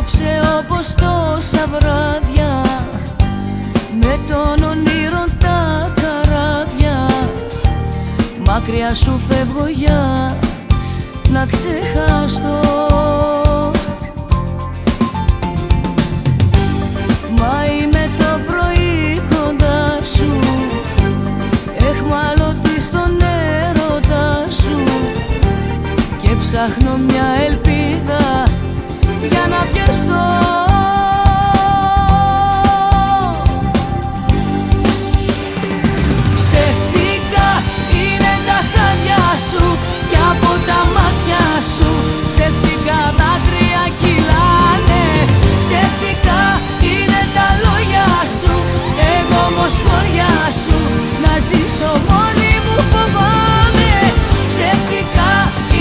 Απόψε όπως τόσα βράδια με τον ονείρον τα καράβια μακριά σου φεύγω για να ξεχαστώ. Μα είμαι το πρωί κοντά σου, εχμαλωτή στον έρωτα σου και ψάχνω μια ελπίδα για να πιαστώ. Ψεύτικα είναι τα χάδια σου και από τα μάτια σου ψεύτικα δάκρυα κυλάνε. Ψεύτικα είναι τα λόγια σου, εγώ όμως χωριά σου να ζήσω μόνη μου φοβάμαι. Ψεύτικα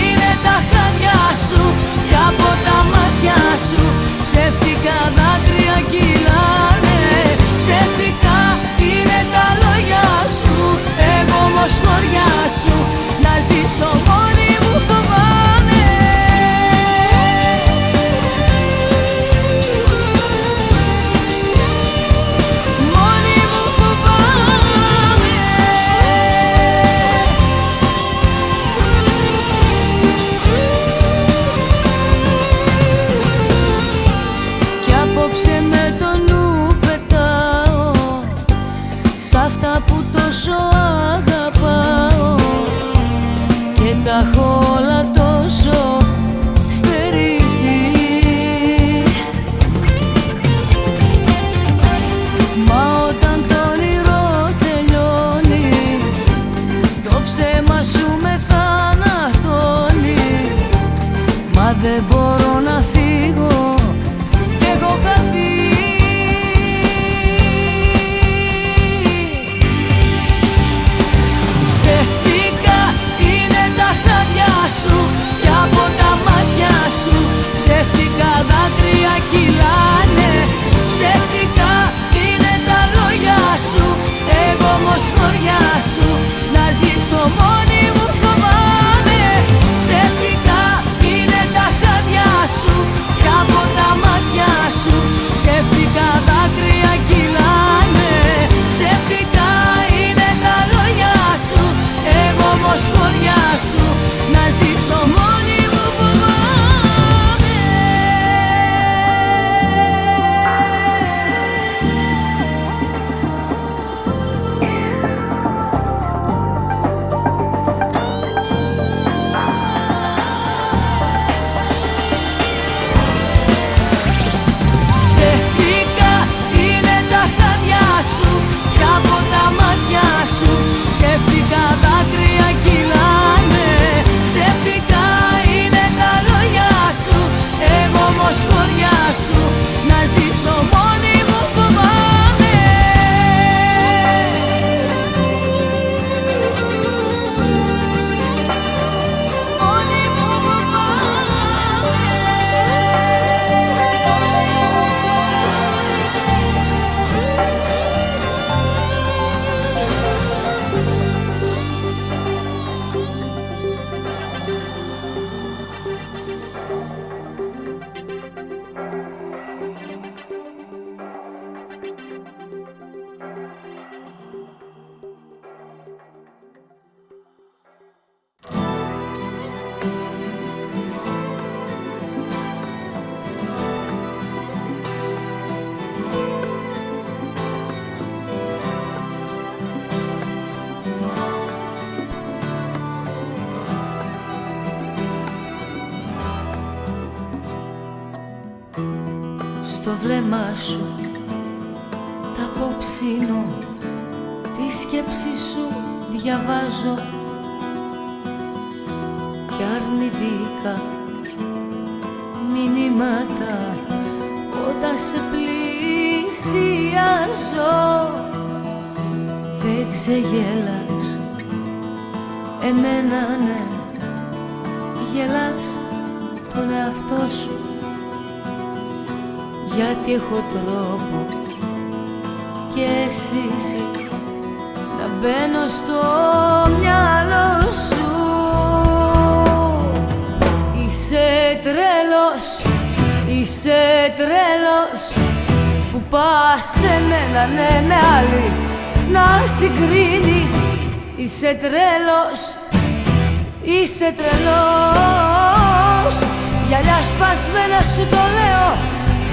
είναι τα χάδια σου και από τα μάτια σου ψεύτικα δάκρυα κυλάνε. Ψεύτικα είναι τα λόγια σου, εγώ όμως χωριά σου να ζήσω μόνη μου φοβάμαι. Μόνη μου φοβάμαι. Κι απόψε με το νου πετάω σ' αυτά που τόσο αγαπάω και τα έχω όλα τόσο στερηθεί. Μα όταν το όνειρο τελειώνει το ψέμα σου με θανατώνει. Μα δεν μπορώ να φύγω κι έχω χαθεί. Ψεύτικα είναι τα χάδια σου και από τα μάτια σου ψεύτικα δάκρυα κυλάνε. Ψεύτικα είναι τα λόγια σου, εγώ όμως χωριά σου να ζήσω μόνη μου φοβάμαι. Ψεύτικα είναι τα χάδια σου και από τα μάτια σου ψεύτικα δάκρυα κυλάνε. Ψεύτικα είναι τα λόγια σου, εγώ όμως χωριά σου να ζήσω μόνη μου φοβάμαι. Ψεύτικα είναι τα χάδια σου και από τα μάτια σου ψεύτικα δάκρυα κυλάνε. Ψεύτικα είναι τα λόγια σου, εγώ όμως χωριά σου να ζήσω μόνη μου φοβάμαι. Μόνη μου φοβάμαι. Στο βλέμμα σου τα απόψινο τη σκέψη σου διαβάζω κι αρνητικά μηνύματα όταν σε πλησιάζω. Δεν ξεγέλας εμένα, ναι, γελάς τον εαυτό σου, γιατί έχω τρόπο και αίσθηση να μπαίνω στο μυαλό σου. Είσαι τρελός Είσαι τρέλος που πας σε μένα, ναι, με άλλη να συγκρίνεις. Είσαι τρέλος, είσαι τρελός. Γυαλιά σπασμένα σου το λέω,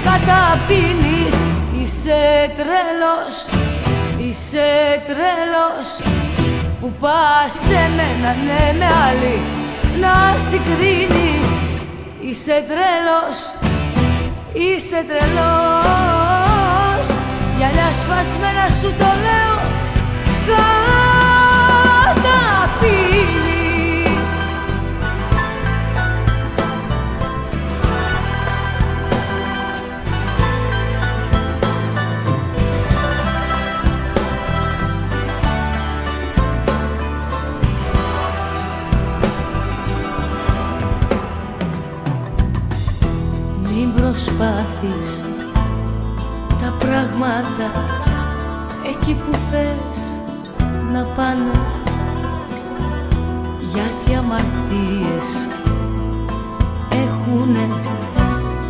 καταπίνεις. Είσαι τρέλος, είσαι τρέλος που πας σε μένα, ναι, με άλλη να συγκρίνεις. Είσαι τρέλος, είσαι τρελός. Γυαλιά σπασμένα σου το λέω, καταπίνεις. Μην προσπάθεις τα πράγματα εκεί που θες να πάνε, γιατί αμαρτίες έχουνε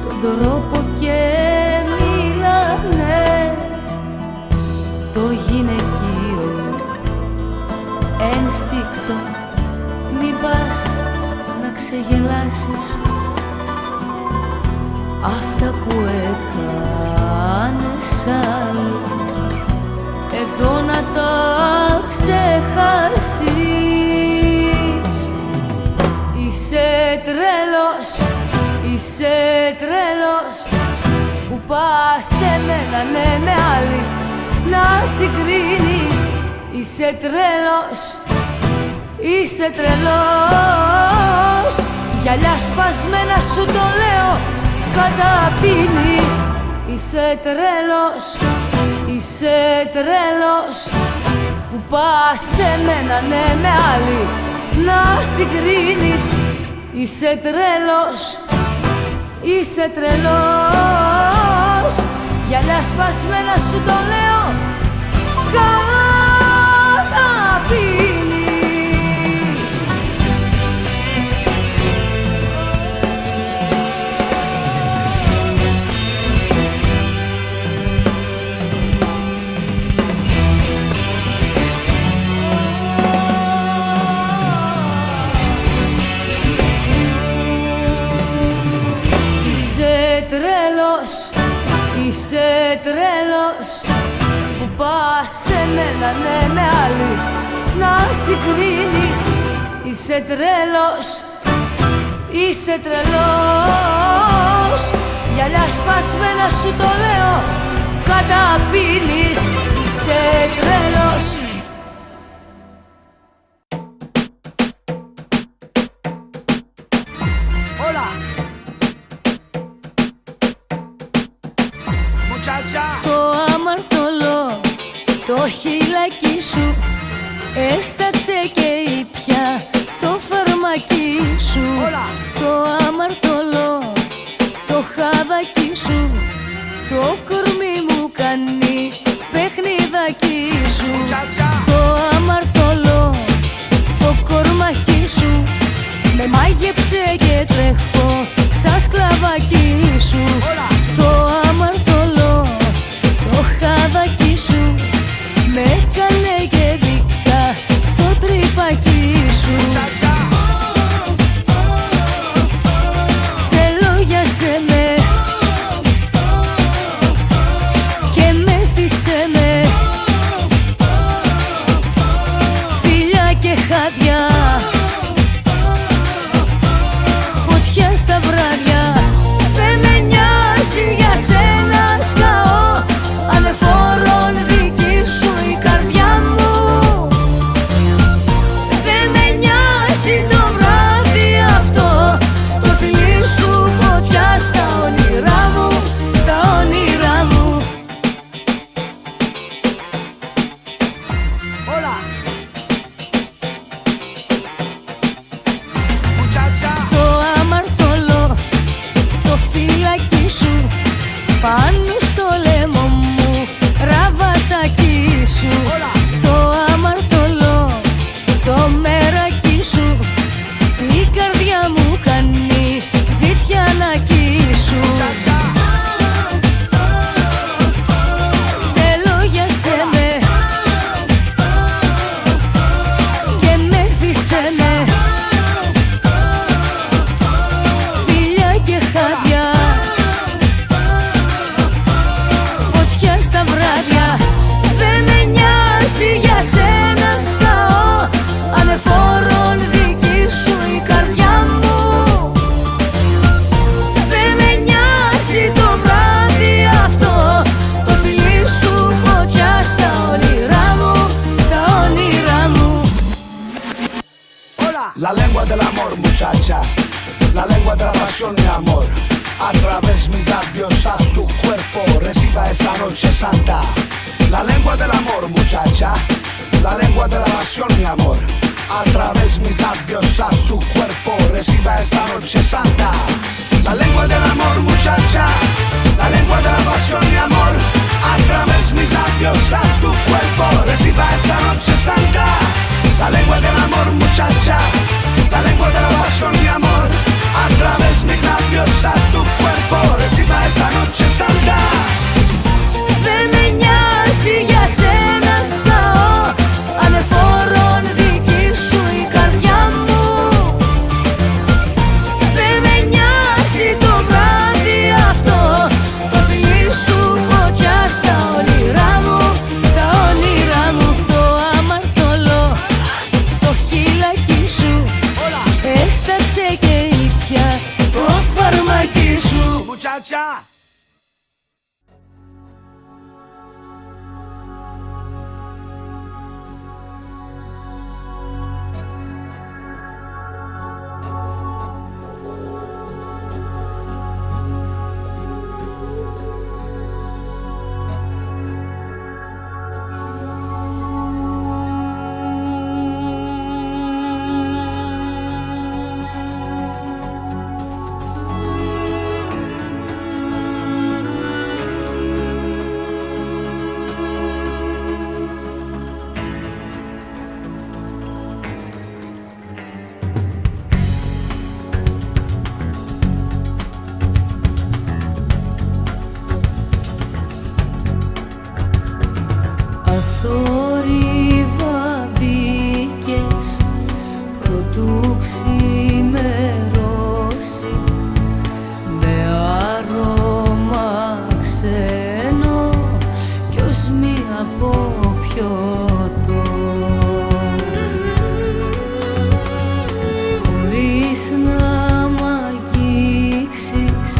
τον τρόπο και μιλάνε. Το γυναικείο ένστικτο μην πας να ξεγελάσεις. Αυτά που έκανες άλλοι εδώ να τα ξεχάσεις. Είσαι τρέλος, είσαι τρέλος που πας σε μένα, ναι, με άλλη να συγκρίνεις. Είσαι τρέλος, είσαι τρελός. Γυαλιά σπασμένα σου το λέω, καταπίνεις. Είσαι τρέλος, είσαι τρέλος που πας σε μένα, ναι, με άλλη να συγκρίνεις. Είσαι τρέλος, είσαι τρελός. Γυαλιά σπασμένα σου το λέω, καταπίνεις. Τρέλος, είσαι τρέλος που πας σε μένα, ναι, με άλλη να συγκρίνεις. Είσαι τρέλος, είσαι τρελός. Γυαλιά σπασμένα σου το λέω, καταπίνεις. Είσαι τρέλος. Το αμαρτωλό, το χειλάκι σου έσταξε και ήπια το φαρμακί σου. Το αμαρτωλό, το χαδάκι σου, το κορμί μου κάνει παιχνιδάκι σου. Το αμαρτωλό, το κορμάκι σου με μάγεψε και τρέχω σαν σκλαβάκι σου. Το αμαρτωλό, το χαδάκι σου με έκανε και μπήκα στο τρυπάκι σου. Ξελόγιασε με και μέθησε με φιλιά και χάδια, φωτιά στα βράδια. Δεν με νοιάζει για σένα σκαώ, ανεφόρον δική σου η καρδιά μου. Δεν με νοιάζει το βράδυ αυτό, το φιλί σου φωτιά στα όνειρά μου, στα όνειρά μου. Το αμαρτωλό, το φυλάκι σου πάνω στο λαιμό μου, ραβασάκι σου. Το αμαρτωλό, το μεράκι σου, την καρδιά μου κάνει ζητιανάκι σου. muchacha. La lengua de la pasión, mi amor, a través mis labios a su cuerpo reciba esta noche santa. La lengua del amor, muchacha. La lengua de la pasión, mi amor, a través mis labios a su cuerpo reciba esta noche santa. La lengua del amor, muchacha. La lengua de la pasión, mi amor, a través mis labios a tu cuerpo reciba esta noche santa. La lengua del amor, muchacha. La lengua de la pasión, mi amor, a través mis labios a tu cuerpo reciba esta noche santa. Δεν με νοιάζει για σένα σκαώ, ανεφόρον δική σου η καρδιά μου. Δεν με νοιάζει το βράδυ αυτό, το φιλί σου φωτιά στα όνειρά μου, στα όνειρά μου. Το αμαρτωλό, το χείλακι σου έσταξε και ήπια το φαρμακί σου. Muchacha. Αθόρυβα μπήκες προτού ξημερώσει, με άρωμα ξένο κι οσμή από πιωτό, χωρίς να μ' αγγίξεις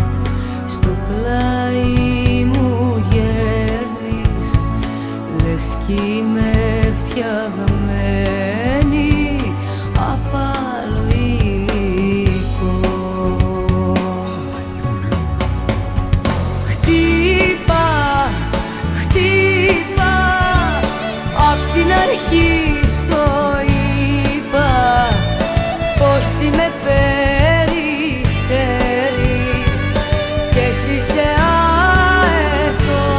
στο πλάι μου γέρνεις, λες κι είμαι φτιαγμένη απ' άλλο υλικό. Χτύπα, χτύπα, απ' την αρχή στο είπα, πως είμαι περιστέρι κι εσύ είσαι αετός.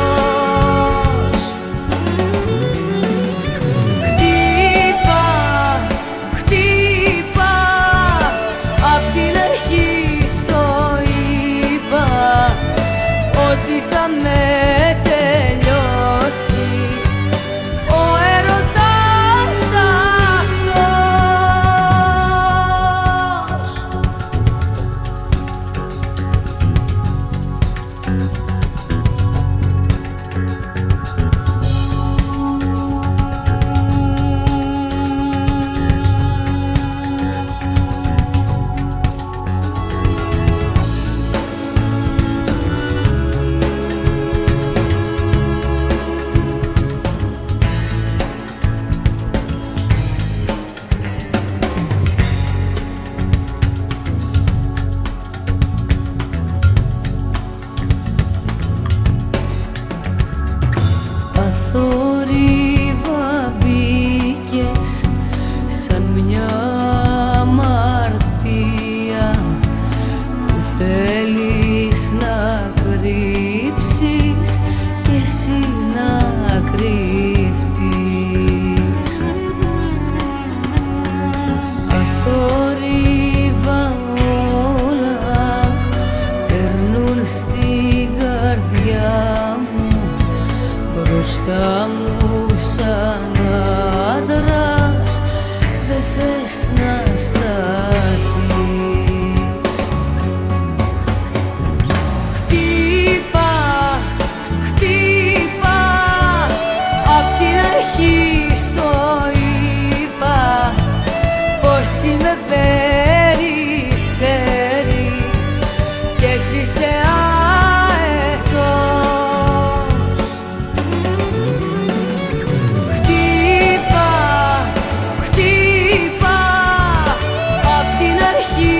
Χτύπα, χτύπα, απ' την αρχή στο είπα, ότι θα με τελειώσει ο έρωτας αυτός. Αθόρυβα μπήκες σαν μια αμαρτία που θέλεις να κρύψεις κι εσύ να κρύφτεις. Αθόρυβα όλα περνούν στην καρδιά μου, μπροστά μου σαν άντρας δε θες να σταθείς. Χτύπα, χτύπα, απ' την αρχή στο είπα, πως είμαι περιστέρι κι εσύ είσαι αετός. Χτύπα, χτύπα, απ' την αρχή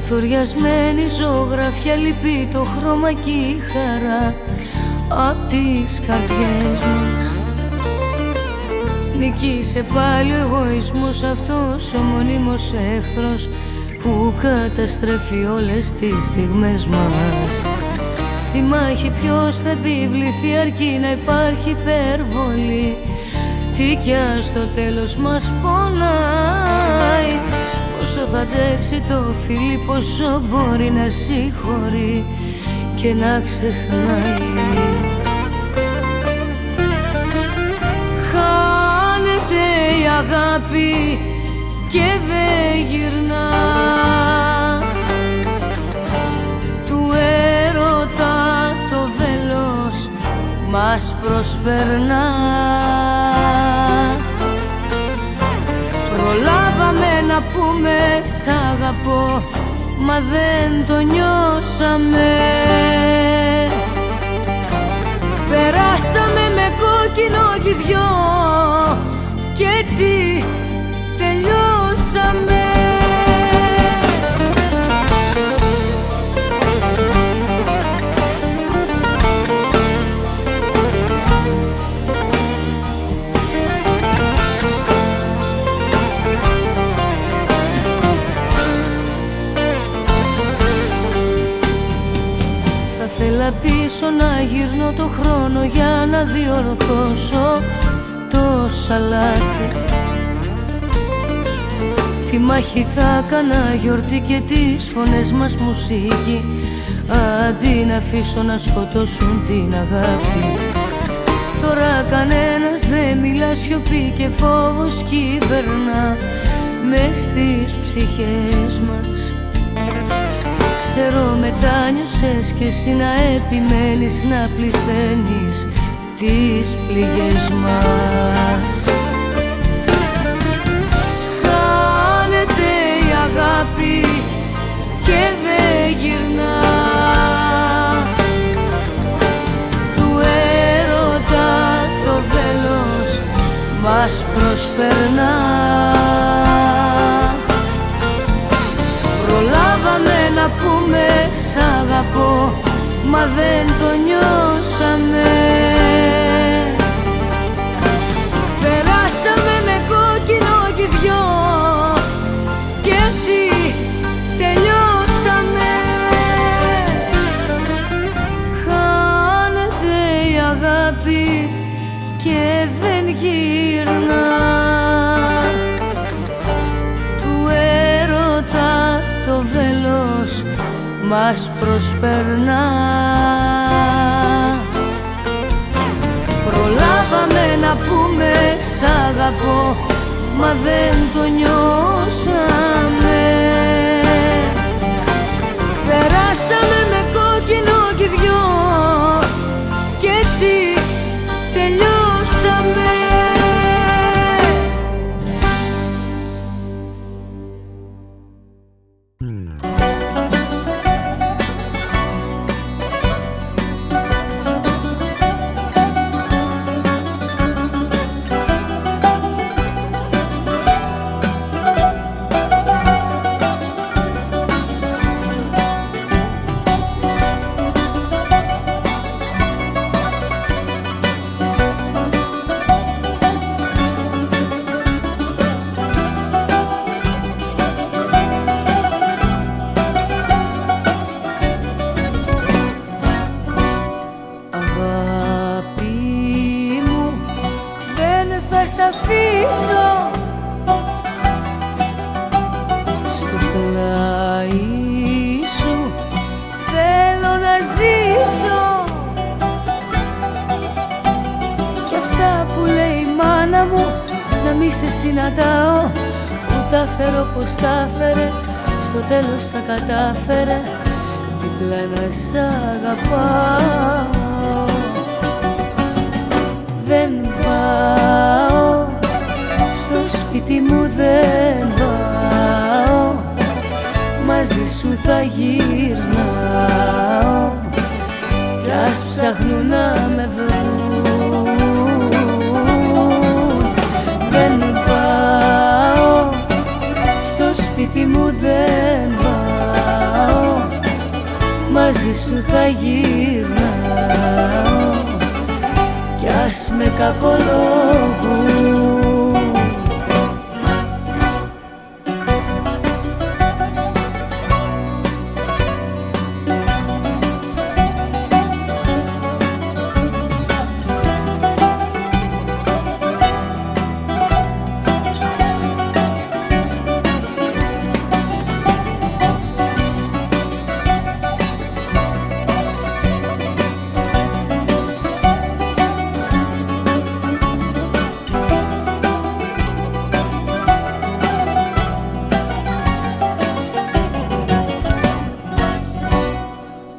Ξεφοριασμένη ζωγραφιά λυπεί το χρώμα και η χαρά απ' τις καρδιές μας. Νικήσε πάλι ο εγωισμός, αυτός ο μονίμος εχθρός που καταστρέφει όλες τις στιγμές μας. Στη μάχη ποιος θα επιβληθεί, αρκεί να υπάρχει υπερβολή. Τι κι αν στο τέλος μας πονάει, πόσο θα αντέξει το φίλι, πόσο μπορεί να συγχωρεί και να ξεχνάει. Χάνεται η αγάπη και δεν γυρνά, του έρωτα το βέλος μας προσπερνά. Προλάβαμε να πούμε σ' αγαπώ, μα δεν το νιώσαμε. Περάσαμε με κόκκινο κι οι δυο κι έτσι τελειώσαμε. Θέλα πίσω να γυρνώ το χρόνο για να διορθώσω τόσα λάθη. Τη μάχη θα κάνα γιορτή και τις φωνές μας μουσική, αντί να αφήσω να σκοτώσουν την αγάπη. Τώρα κανένας δεν μιλά, σιωπή και φόβος κυβερνά μες στις ψυχές μας. Ξέρω μετάνιωσες κι εσύ να επιμένεις, να πληθαίνεις τις πληγές μας. Χάνεται η αγάπη και δεν γυρνά, του έρωτα το βέλος μας προσπερνά. Προλάβαμε να πούμε σ' αγαπώ, μα δεν το νιώσαμε. Περάσαμε με κόκκινο κι οι δυο κι έτσι τελειώσαμε. Χάνεται η αγάπη και δεν γυρνά, του έρωτα το βέλος μας προσπερνά. Προλάβαμε να πούμε σ' αγαπώ, μα δεν το νιώσαμε. Περάσαμε με κόκκινο κι οι δυο κι έτσι τελειώσαμε. Συναντάω, που τα φέρω πως τα φέρε, στο τέλος τα κατάφερε, δίπλα να σ' αγαπάω. Δεν πάω, στο σπίτι μου δεν πάω, μαζί σου θα γυρνάω, κι ας ψάχνουν να με βρουν. Δεν πάω, στο σπίτι μου δεν πάω, μαζί σου θα γυρνάω κι ας με κακολόγου.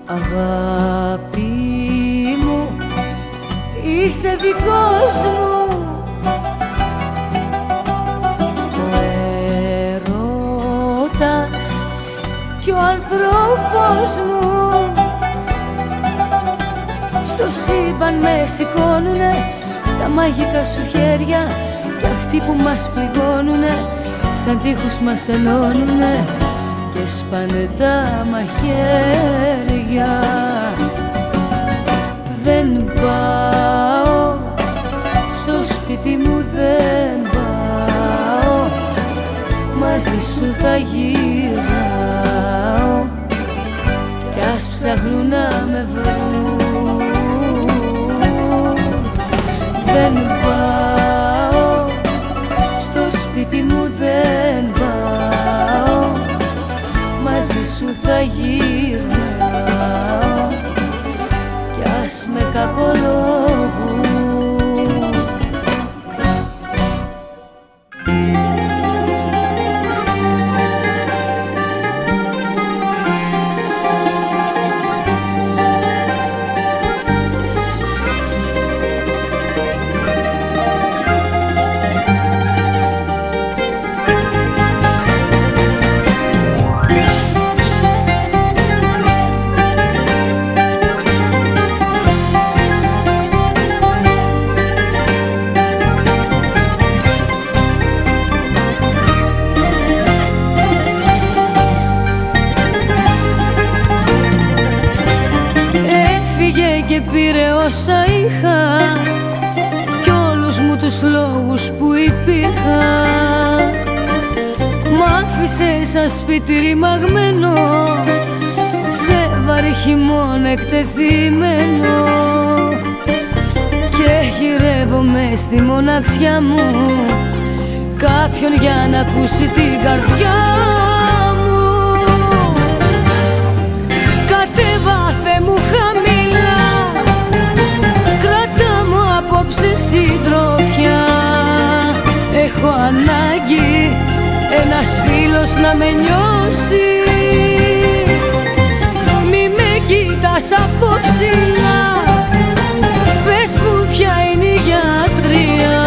Αγάπη μου, είσαι δικός μου, ο έρωτας κι ο ανθρώπος μου. Στο σύμπαν με σηκώνουνε τα μαγικά σου χέρια κι αυτοί που μας πληγώνουνε σαν τείχους μας ενώνουνε και σπάνε τα μαχαίρια. Δεν πάω, στο σπίτι μου δεν πάω, μαζί σου θα γυρνάω κι ας ψάχνουν να με βρουν. Δεν πάω, στο σπίτι μου δεν πάω, μαζί σου θα γυρνάω κι ας με κακολόγου. Και πήρε όσα είχα κι όλους μου τους λόγους που υπήρχα. Μ' άφησε σαν σπίτι ρημαγμένο, σε βαρύ χειμώνα εκτεθειμένο και γυρεύομαι στη μοναξιά μου κάποιον για να ακούσει την καρδιά μου. Κατέβαθε μου χαμηλά, κράτα μου απόψε συντροφιά. Έχω ανάγκη ένας φίλος να με νιώσει. Μη με κοίτας από ψηλά, πες μου ποια είναι η γιατρία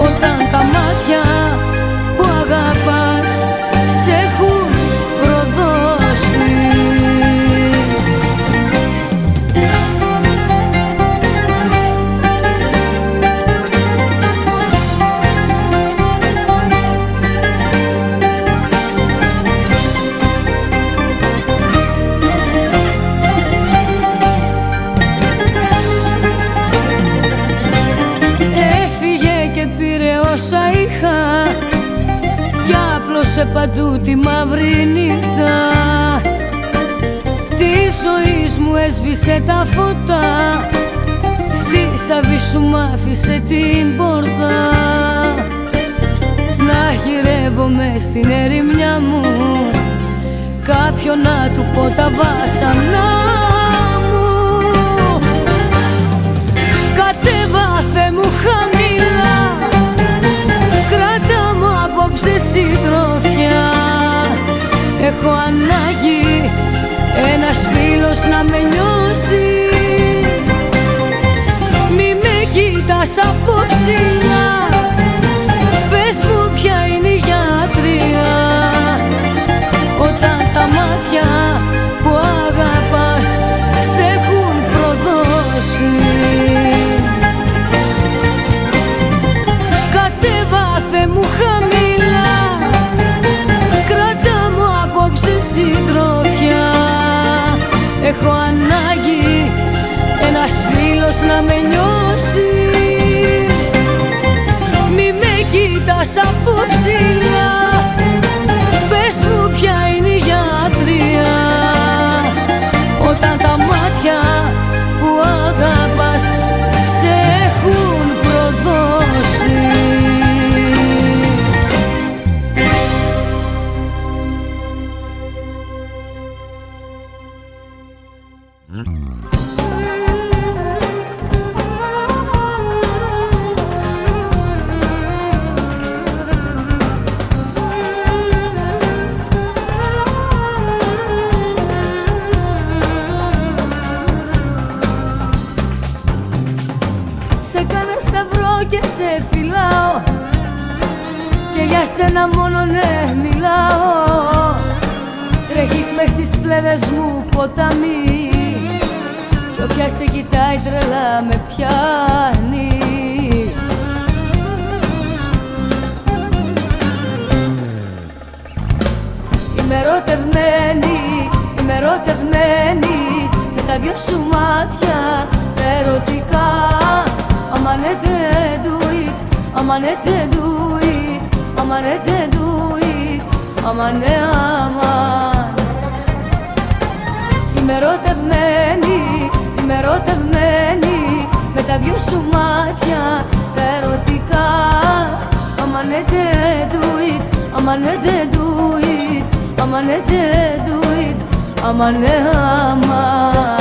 όταν τα μάτια που αγαπάς σε έχουν προδώσει. Όσα είχα κι άπλωσε παντού τη μαύρη νύχτα. Τη ζωής μου έσβησε τα φώτα, στη σαβή σου μ' άφησε την πόρτα. Να γυρεύομαι στην ερημιά μου, κάποιον να του πω τα βάσανα μου. Κατέβαθε μου χαμηλά, κράτα μου απόψε συντροφιά. Έχω ανάγκη ένας φίλος να με νιώσει. Μη με κοίτας από ψηλά, πες μου ποια είναι η γιατρία όταν τα μάτια που αγαπάς σε έχουν προδώσει. Κατέβαθε μου χαμηλά, κράτα μου απόψε συντροφιά. έτοιμος να με νιώσει. Μη με κοιτάς από ψηλά, πες μου ποια είναι η γιατρία, όταν τα μάτια που αγαπάς σε έχουν προδώσει. Σε κάνα σταυρό και σε φυλάω, και για σένα μόνο ναι μιλάω. Τρέχεις μες στις φλέβες μου ποτάμι, κι όποια σε κοιτάει τρελά με πιάνει. Είμαι ερωτευμένη, είμαι ερωτευμένη με τα δυο σου μάτια τα ερωτικά. Αμανέ δεν do it, αμανέ δεν do it, αμανέ δεν do it, αμανέ αμάν. Είμαι ερωτευμένη, είμαι ερωτευμένη με τα δυο σου μάτια τα ερωτικά. Αμανέ δεν do it, αμανέ δεν do it, αμανέ δεν do it, αμανέ αμάν.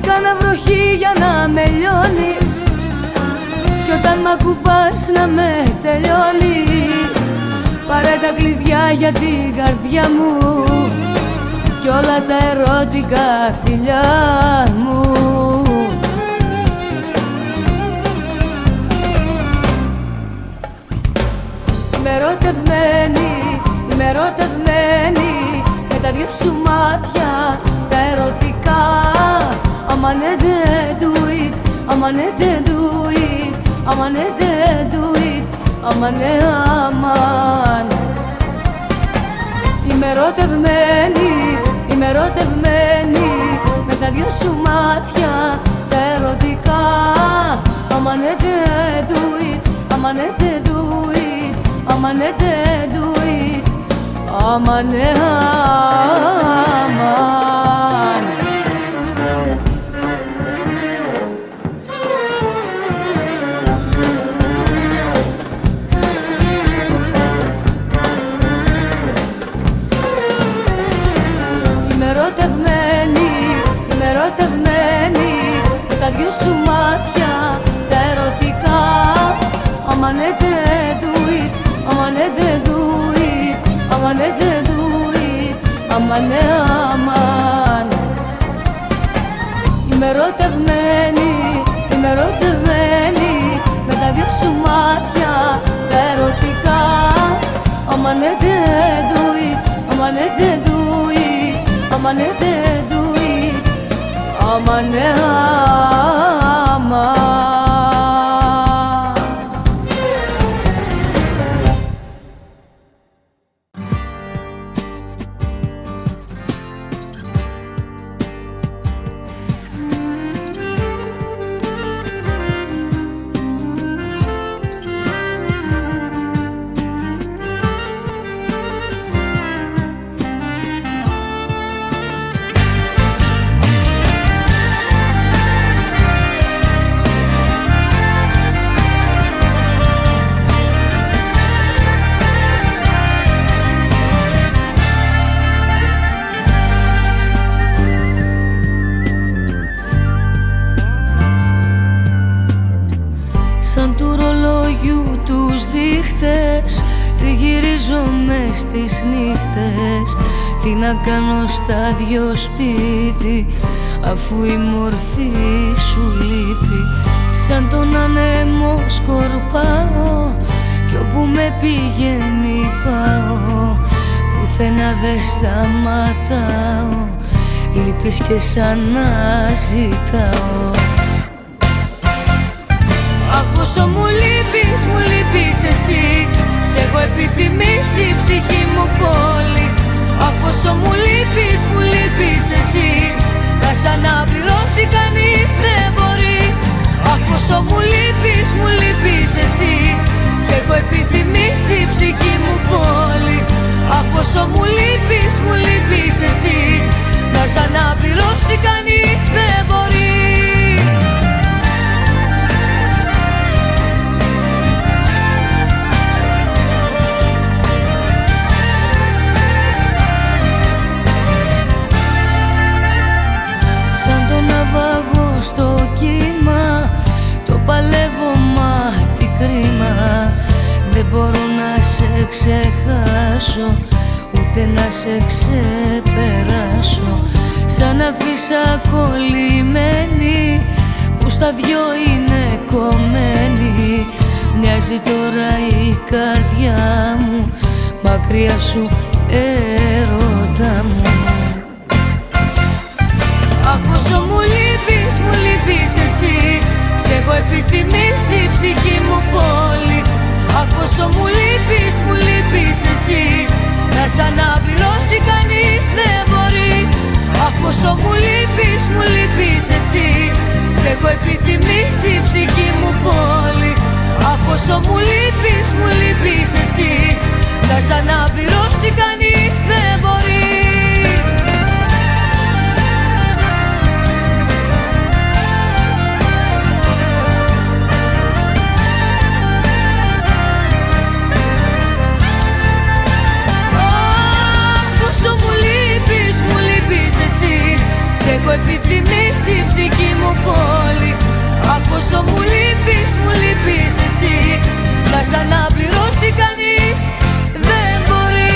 Κάνα βροχή για να με λιώνεις, κι όταν μ' ακουπάς να με τελειώνεις. Πάρε τα κλειδιά για την καρδιά μου κι όλα τα ερωτικά φιλιά μου. Είμαι ερωτευμένη, είμαι ερωτευμένη με τα δυο σου μάτια τα ερωτικά. Αμανέ δεν do it, αμανέ δεν do it, αμανέ δεν do it, αμανέ αμάν. Είμαι ερωτευμένη, είμαι ερωτευμένη με τα δυο σου μάτια τα ερωτικά. Αμανέ δεν do it, αμανέ δεν do it, αμανέ δεν do it, αμανέ αμάν. Είμαι ερωτευμένη με τα δυο σου μάτια τα ερωτικά. Αμανέ δεν do it, αμανέ δεν do it, αμανέ δεν do it, αμανέ αμάν. Είμαι ερωτευμένη, είμαι ερωτευμένη με τα δυο σου μάτια τα ερωτικά. Αμανέ δεν do it, αμανέ δεν do it, αμανέ δεν do it, αμανέ αμάν. Σαν του ρολογιού τους δείχτες τριγυρίζω μες στις νύχτες. Τι να κάνω στα δυο σπίτι αφού η μορφή σου λείπει. Σαν τον ανέμο σκορπάω κι όπου με πηγαίνει πάω. Πουθενά δεν σταματάω λείπεις και σαν να ζητάω. Αχ, πόσο μου λείπεις εσύ. Σ' έχω επιθυμήσει η ψυχή μου πόλη. Αχ, πόσο μου λείπεις εσύ. Να σ' αναπληρώσει κανείς δεν μπορεί. Αχ, πόσο μου λείπεις εσύ. Σ' έχω επιθυμήσει η ψυχή μου πόλη. Αχ, πόσο μου λείπεις εσύ. Να σ' αναπληρώσει κανείς δεν μπορεί. Σαν το ναυαγό στο κύμα, το παλεύω μα τι κρίμα. Δεν μπορώ να σε ξεχάσω, ούτε να σε ξεπεράσω. Σαν αφήσα κολλημένη, που στα δυο είναι κομμένη. Μοιάζει τώρα η καρδιά μου, μακριά σου έρωτα μου. Αχ, πόσο μου λείπεις εσύ. Σ' έχω επιθυμήσει η ψυχή μου πόλη. Αχ, πόσο μου λείπεις εσύ. Να σ' αναπληρώσει κανείς δεν μπορεί. Αχ, πόσο μου λείπεις εσύ. Σ' έχω επιθυμήσει η ψυχή μου πόλη. Αχ, πόσο μου λείπεις εσύ. Να σ' αναπληρώσει κανείς δεν μπορεί. Σ' έχω επιθυμήσει η ψυχή μου πόλη. Αχ, πόσο μου λείπεις εσύ. Να σ' αναπληρώσει κανείς δεν μπορεί.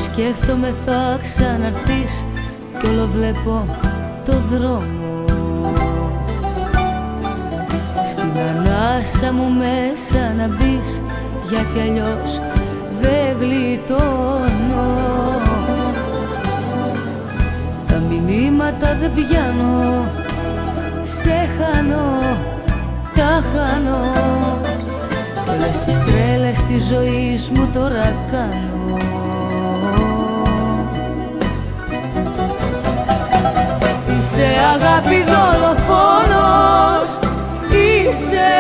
Σκέφτομαι θα ξαναρθείς κι όλο βλέπω το δρόμο. Στην ανάσα μου μέσα να μπεις, γιατί αλλιώς δεν γλιτώνω. Τα μηνύματα δεν πιάνω, σε χάνω, τα χάνω. Κι όλες τις τρέλες της ζωής μου τώρα κάνω. Είσαι αγάπη δολοφόνος, είσαι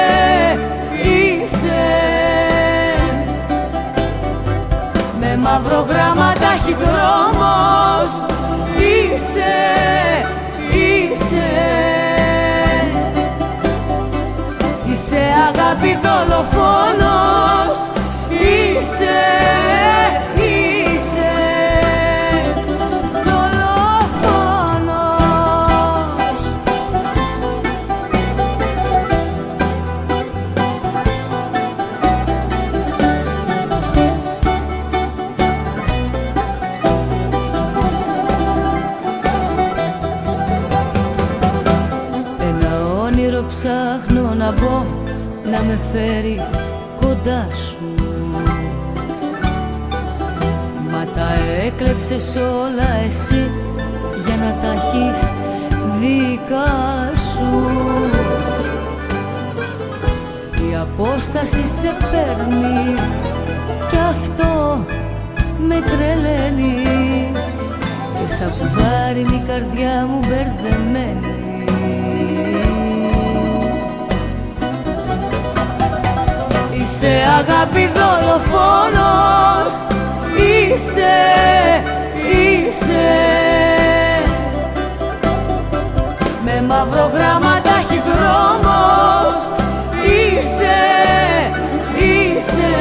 με μαύρο γράμμα ταχυδρόμος, είσαι αγάπη δολοφόνος, είσαι ψάχνω να μπω, να με φέρει κοντά σου. Μα τα έκλεψες όλα εσύ, για να τα έχεις δικά σου. Η απόσταση σε παίρνει κι αυτό με τρελαίνει, και σαν κουβάρι η καρδιά μου μπερδεμένη. Είσαι αγάπη δολοφόνος, είσαι σταυρογράμματα έχει δρόμος. Είσαι, είσαι,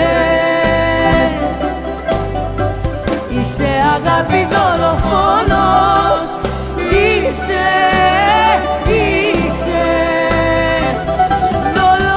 είσαι αγάπη δολοφόνος. Είσαι, είσαι δολοφόνος.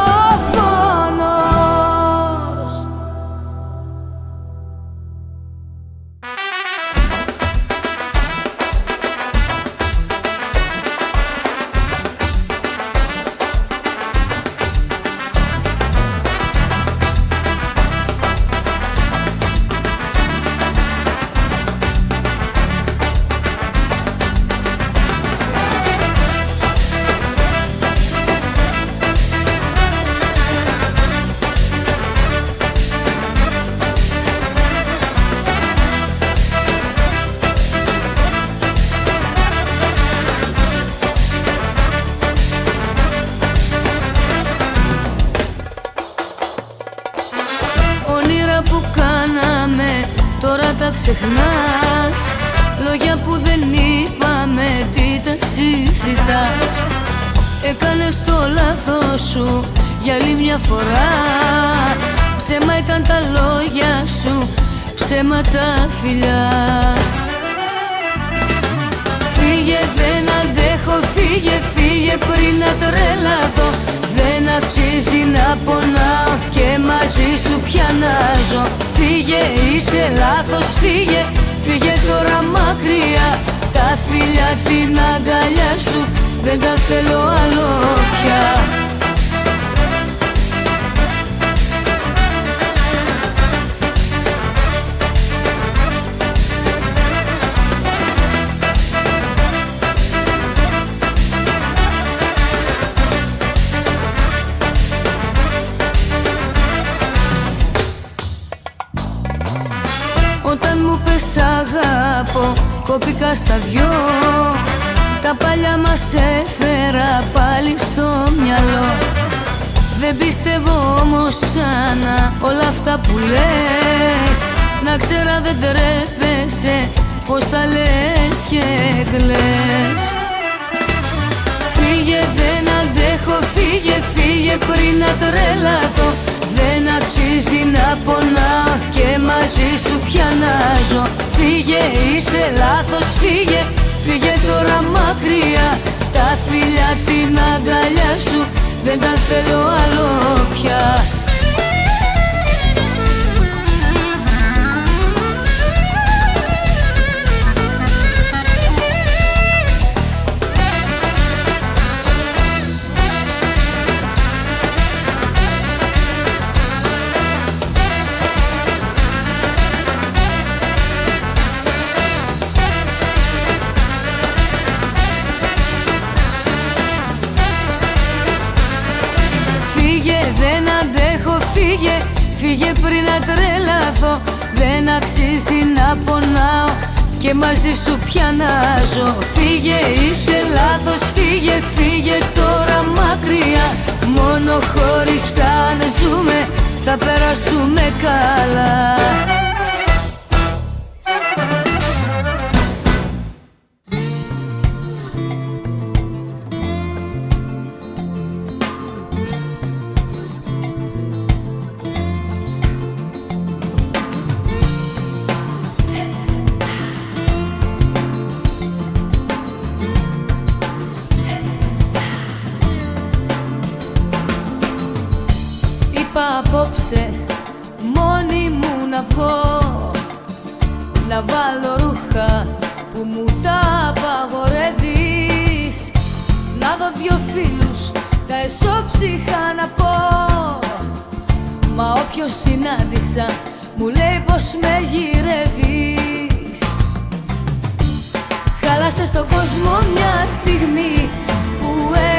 Ξεχνάς λόγια που δεν είπαμε, τι τα συζητάς. Έκανες το λάθος σου για άλλη μια φορά. Ψέμα ήταν τα λόγια σου, ψέμα τα φιλιά. Φύγε, δεν αντέχω, φύγε, φύγε πριν να τρελαθώ. Δεν αξίζει να πονάω και μαζί σου πια να ζω. Φύγε, είσαι λάθος, φύγε, φύγε τώρα μακριά. Τα φιλιά, την αγκαλιά σου, δεν τα θέλω άλλο πια. Όταν μου πες αγάπω, κόπηκα στα δυο. Τα παλιά μας έφερα πάλι στο μυαλό. Δεν πιστεύω όμως ξανά όλα αυτά που λες. Να ξέρα δεν τρέπεσαι πως τα λες και κλαις. Φύγε, δεν αντέχω, φύγε, φύγε πριν να τρελαθώ. Δεν αξίζει να πονάω και μαζί σου πια να ζω. Φύγε, είσαι λάθος, φύγε, φύγε τώρα μακριά. Τα φιλιά, την αγκαλιά σου, δεν τα θέλω άλλο πια. Δεν αντέχω, φύγε, φύγε πριν να τρελαθώ. Δεν αξίζει να πονάω και μαζί σου πια να ζω. Φύγε, είσαι λάθος, φύγε, φύγε τώρα μακριά. Μόνο χωριστά αν ζούμε θα περάσουμε καλά. Απόψε μόνη μου να βγω, να βάλω ρούχα που μου τα απαγορεύεις. Να δω δυο φίλους, τα εσώψυχα να πω. Μα όποιον συνάντησα μου λέει πως με γυρεύεις. Χάλασε στον κόσμο μια στιγμή που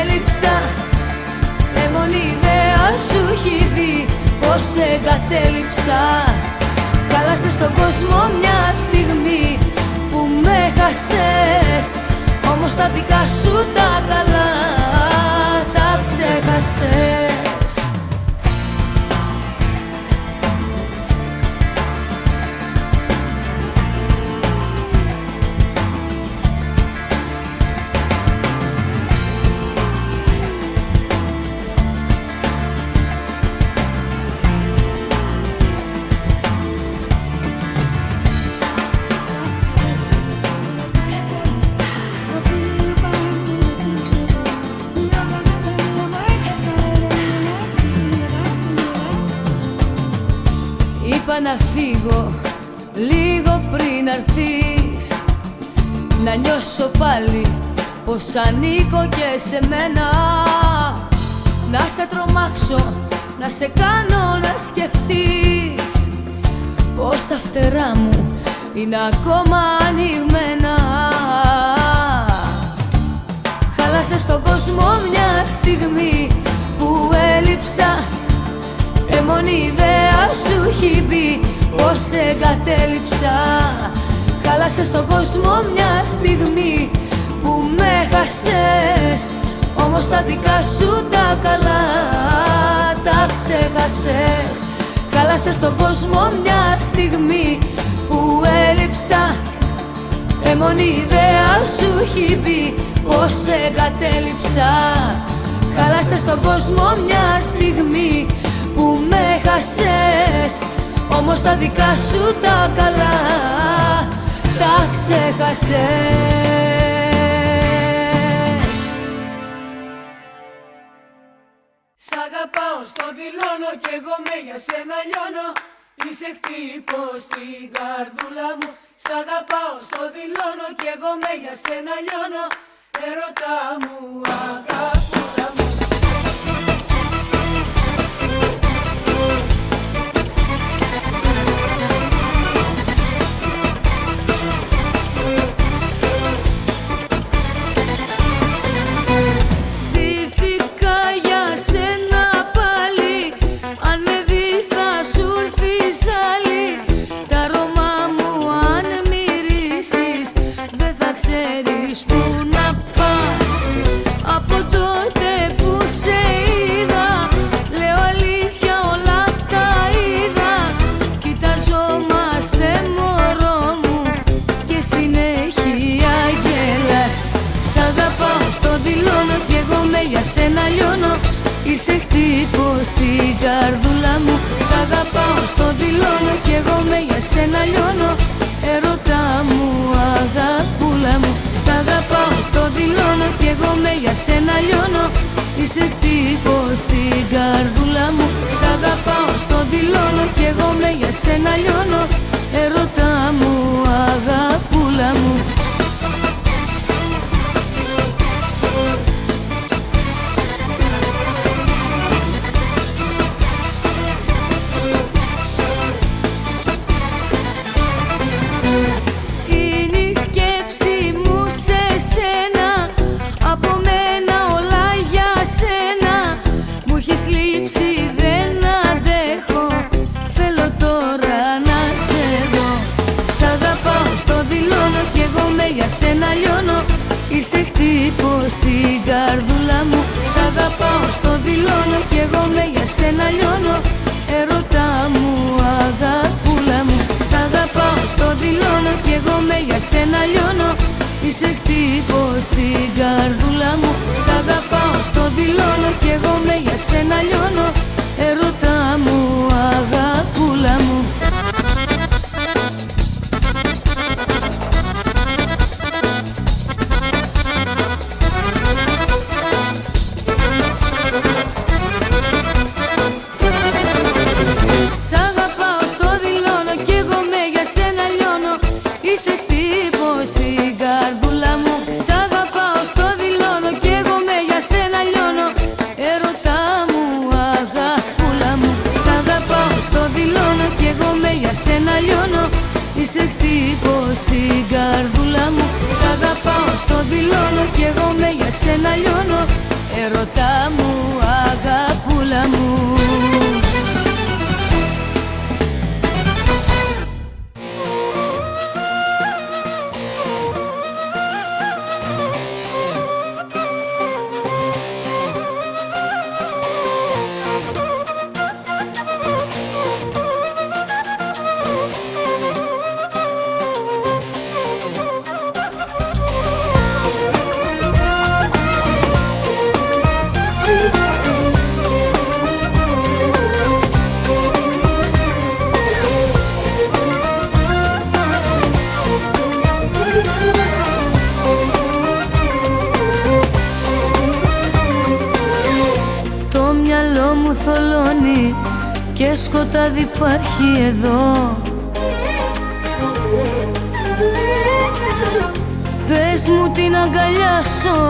έλειψα. Μόνη ιδέα σου έχει δει πως εγκατέλειψα. Χάλασες στον κόσμο μια στιγμή που με χάσες. Όμως τα δικά σου τα καλά τα ξέχασες. είπα να φύγω λίγο πριν αρθείς, να νιώσω πάλι πως ανήκω και σε μένα. Να σε τρομάξω, να σε κάνω να σκεφτείς πως τα φτερά μου είναι ακόμα ανοιγμένα. Χάλασες στον κόσμο μια στιγμή που έλειψα, μόνη ιδέα σου έχει μπει πως σε εγκατέλειψα. Χάλασες στον κόσμο μια στιγμή που με χάσες, όμως τα δικά σου τα καλά τα ξέχασες. Χάλασες στον κόσμο μια στιγμή που έλειψα, μόνη ιδέα σου έχει μπει πως σε εγκατέλειψα. Χάλασες στον κόσμο μια στιγμή που με χάσες, όμως τα δικά σου τα καλά τα ξέχασες. Σ' αγαπάω, στο δηλώνω κι εγώ με για σένα λιώνω. Είσαι χτύπος στην καρδούλα μου. Σ' αγαπάω, στο δηλώνω κι εγώ με για σένα λιώνω. Ερώτα μου, αγαπούλα μου. Σένα λιώνω, είσαι χτύπος στην καρδούλα μου. Σ' αγαπάω, στο δηλώνω κι εγώ με για σένα λιώνω. Ερώτα μου, αγαπούλα μου. Σ' αγαπάω, στο δηλώνω κι εγώ με για σένα λιώνω. Είσαι χτύπος στην καρδούλα μου. Σ' αγαπάω, στο δηλώνω κι εγώ με για σένα λιώνω. Ερώτα μου, αγαπούλα μου. Σένα λιώνω, είσαι χτύπος στην καρδούλα μου. Σ' αγαπάω, στο δηλώνω κι εγώ με για σένα λιώνω. Ερώτα μου, αγαπούλα μου. Σ' αγαπάω, στο δηλώνω κι εγώ με για σένα λιώνω. Είσαι χτύπος στην καρδούλα μου. Σ' αγαπάω, στο δηλώνω κι εγώ με για σένα λιώνω. Ερώτα μου, αγαπούλα μου. Σένα λιώνω, είσαι χτύπος στην καρδούλα μου. Σ' αγαπάω, στο δηλώνω κι εγώ με για σένα λιώνω. Ερώτα μου, αγαπούλα μου. και σκοτάδι υπάρχει εδώ. Πες μου τι να αγκαλιάσω,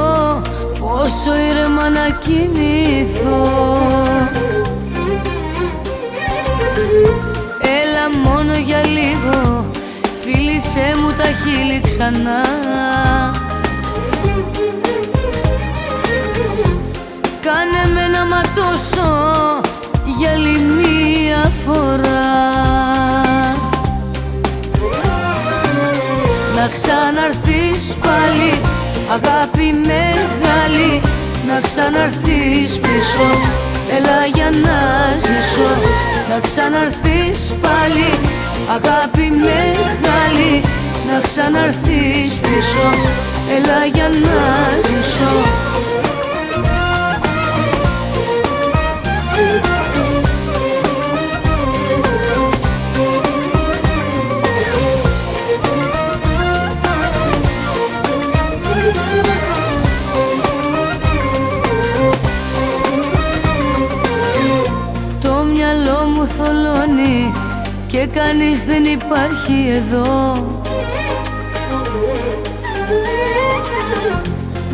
πόσο ήρεμα να κοιμηθώ. Έλα μόνο για λίγο, φίλησέ μου τα χείλη ξανά. Κάνε με να ματώσω για άλλη μία φορά. Να ξαναρθείς πάλι, αγάπη μεγάλη, να ξαναρθείς πίσω, έλα για να ζήσω. Να ξαναρθείς πάλι, αγάπη μεγάλη, να ξαναρθείς πίσω, έλα για να ζήσω. Και κανείς δεν υπάρχει εδώ.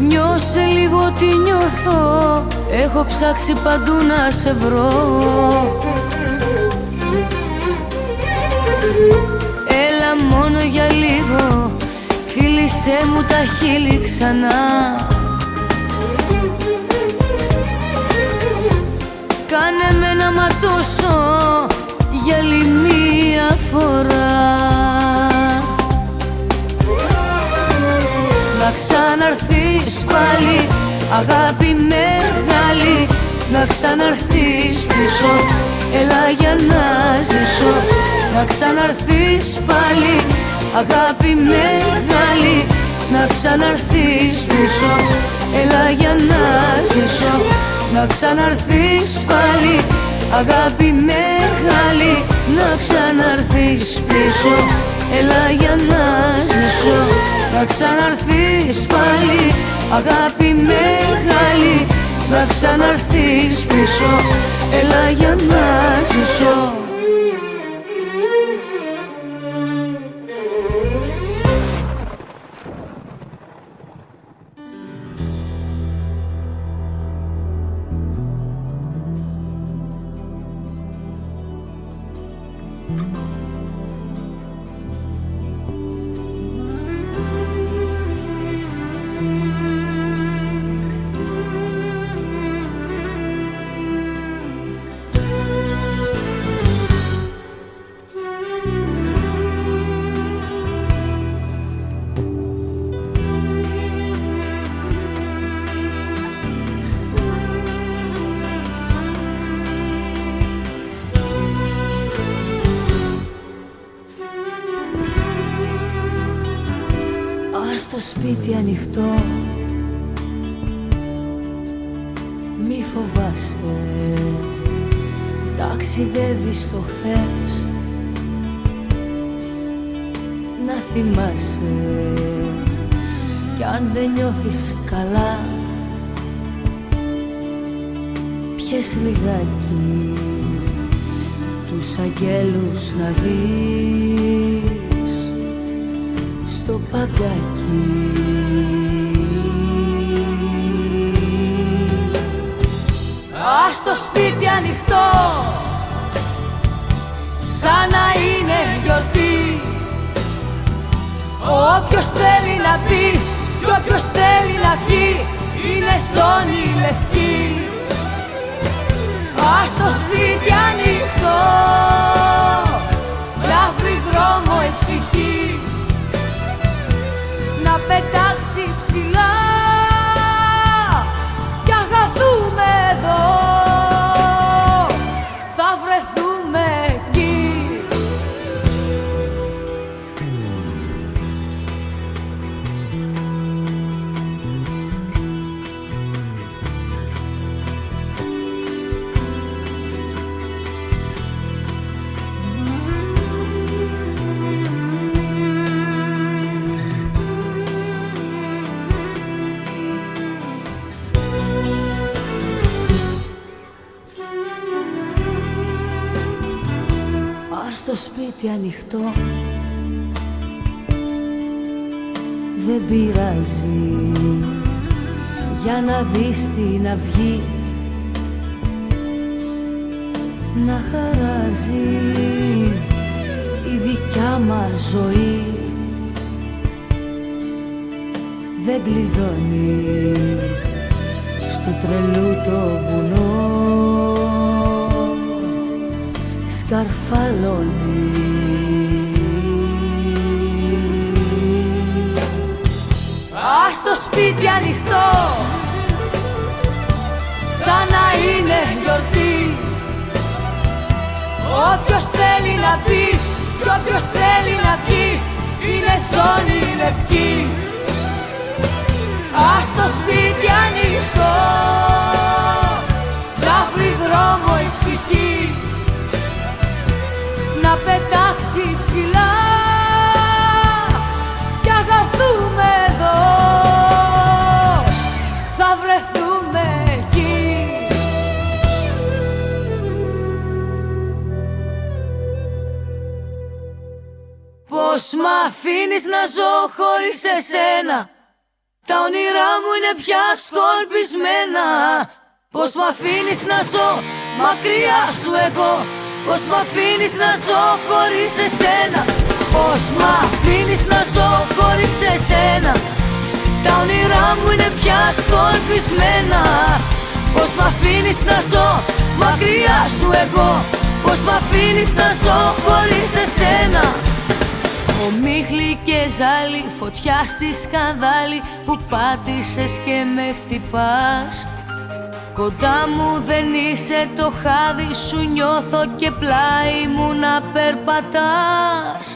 Νιώσε λίγο τι νιώθω, έχω ψάξει παντού να σε βρω. Έλα μόνο για λίγο, φίλησέ μου τα χείλη ξανά. Κάνε με να ματώσω για άλλη μία φορά. Να ξαναρθείς πάλι, αγάπη μεγάλη, να ξαναρθείς πίσω, έλα για να ζήσω. Να ξαναρθείς πάλι, αγάπη μεγάλη, να ξαναρθείς πίσω, έλα για να ζήσω. Να ξαναρθείς πάλι, αγάπη μεγάλη, να ξαναρθείς πίσω, έλα για να ζήσω. Να ξαναρθείς πάλι, αγάπη μεγάλη, να ξαναρθείς πίσω, έλα για να ζήσω. Στο σπίτι ανοιχτό, μη φοβάσαι, ταξιδεύεις στο χθες. Να θυμάσαι, κι αν δεν νιώθεις καλά, πιες λιγάκι τους αγγέλους να δεις στο παγκάκι. Ας το σπίτι ανοιχτό, σαν να είναι γιορτή. Όποιος θέλει να πει κι όποιος θέλει να βγει, είναι ζώνη λευκή. Ας το σπίτι ανοιχτό, να βρει δρόμο η ψυχή, να πετάξει ψηλά κι αγαθούμε εδώ, θα βρεθούμε εκεί. το σπίτι ανοιχτό, δεν πειράζει, για να δεις την αυγή να χαράζει η δικιά μας ζωή. Δεν κλειδώνει στο τρελού το βουνό, σκαρφαλώνει. Ας το σπίτι ανοιχτό, σαν να είναι γιορτή. Όποιος θέλει να πει κι όποιος θέλει να βγει, είναι ζώνη λευκή. Ας το σπίτι ανοιχτό, να βρει δρόμο η ψυχή, να πετάξει ψηλά κι αγαθούμε εδώ, θα βρεθούμε εκεί. Πώς μ' αφήνεις να ζω χωρίς εσένα, τα όνειρά μου είναι πια σκορπισμένα. Πώς μ' αφήνεις να ζω μακριά σου εγώ, πώς μ' αφήνεις να ζω χωρίς εσένα. Πώς μ' αφήνεις να ζω χωρίς εσένα, τα όνειρά μου είναι πια σκορπισμένα. Πώς μ' αφήνεις να ζω μακριά σου εγώ, πώς μ' αφήνεις να ζω χωρίς εσένα. Ομίχλη και ζάλι, φωτιά στη σκανδάλη που πάτησες και με χτυπάς. Κοντά μου δεν είσαι, το χάδι σου νιώθω και πλάι μου να περπατάς.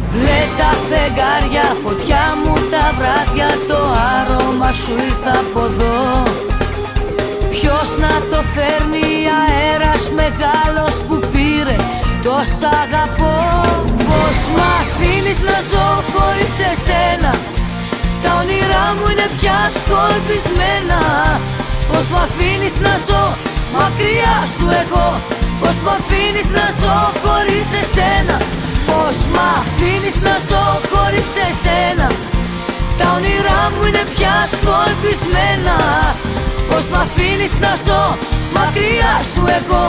Μπλε τα φεγγάρια, φωτιά μου τα βράδια, το άρωμα σου ήρθα από εδώ. Ποιος να το φέρνει, αέρας μεγάλος που πήρε τόσα αγαπώ. Πώς μ' αφήνεις να ζω χωρίς εσένα, τα όνειρά μου είναι πια σκορπισμένα. Πώς μ' αφήνεις να ζω μακριά σου εγώ, πώς μ' αφήνεις να ζω χωρίς εσένα. Πώς μ' αφήνεις να ζω χωρίς εσένα, τα όνειρά μου είναι πια σκορπισμένα. Πώς μ' αφήνεις να ζω μακριά σου εγώ,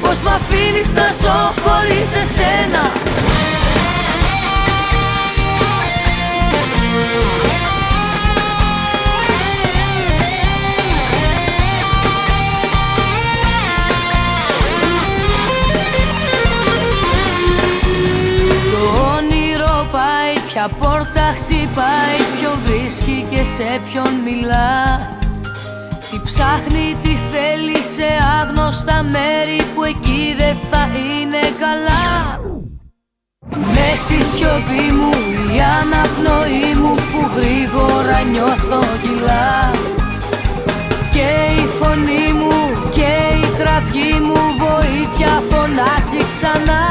πώς μ' αφήνεις να ζω χωρίς εσένα. Το όνειρο πάει, ποια πόρτα χτυπάει, ποιον βρίσκει και σε ποιον μιλά. Τι ψάχνει, τι θέλει σε άγνωστα μέρη που εκεί δεν θα είναι καλά. Μες στη σιωπή μου, η αναπνοή μου που γρήγορα νιώθω κιλά. Και η φωνή μου και η κραυγή μου βοήθεια φωνάζει ξανά.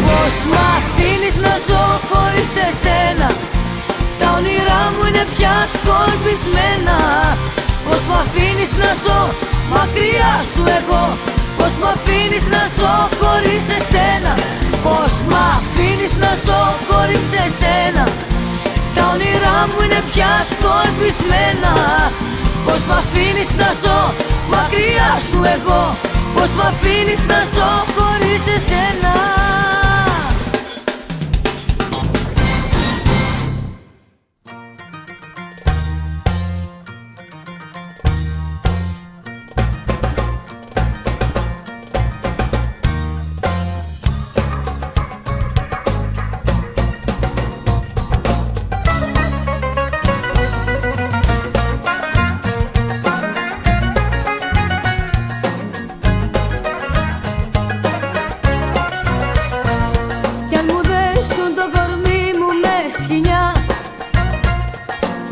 Πώς μ' αφήνεις να ζω χωρίς εσένα, τα όνειρά μου είναι πια σκορπισμένα. Πώς μ' αφήνεις να ζω μακριά σου εγώ, πώς μ' αφήνεις να ζω χωρίς εσένα. Πώς μ' αφήνεις να ζω χωρίς εσένα, τα όνειρά μου είναι πια σκορπισμένα. Πώς μ' αφήνεις να ζω μακριά σου εγώ, πώς μ' αφήνεις να ζω χωρίς εσένα.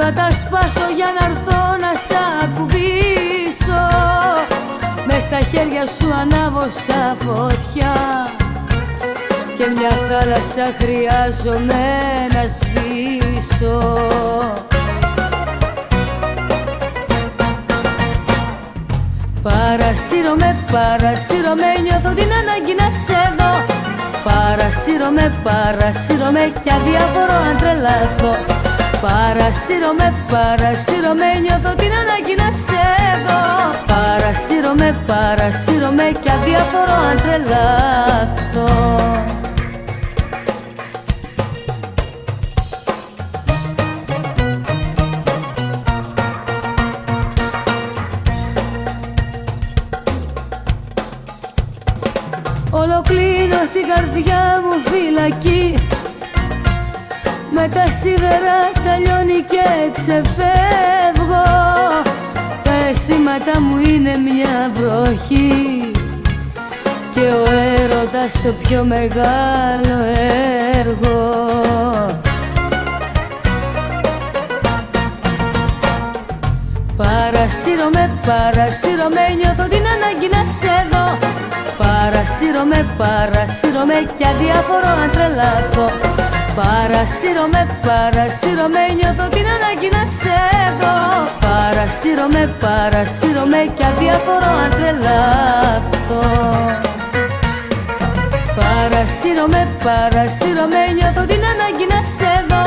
Θα τα σπάσω για να έρθω να σ' ακουμπήσω. Μες στα χέρια σου ανάβω σαν φωτιά και μια θάλασσα χρειάζομαι να σβήσω. Παρασύρωμαι, νιώθω την ανάγκη να σε δω. Παρασύρωμαι κι αδιάφορο αν τρελαθώ. Παρασύρωμαι, νιώθω την ανάγκη να σε δω. Παρασύρωμαι κι αδιάφορο αν τρελαθώ. Ολοκλίνω την καρδιά μου φυλακή, με τα σίδερα τα λιώνει και ξεφεύγω. Τα αισθήματα μου είναι μια βροχή και ο έρωτας το πιο μεγάλο έργο. Παρασύρωμαι, νιώθω την ανάγκη να σε δω. Παρασύρωμαι κι αδιάφορο αν τρελαθώ. Παρασύρωμαι, νιώθω την ανάγκη να σε δω. Παρασύρωμαι κι αδιάφορο αν τρελαθώ. Παρασύρωμαι, νιώθω την ανάγκη να σε δω.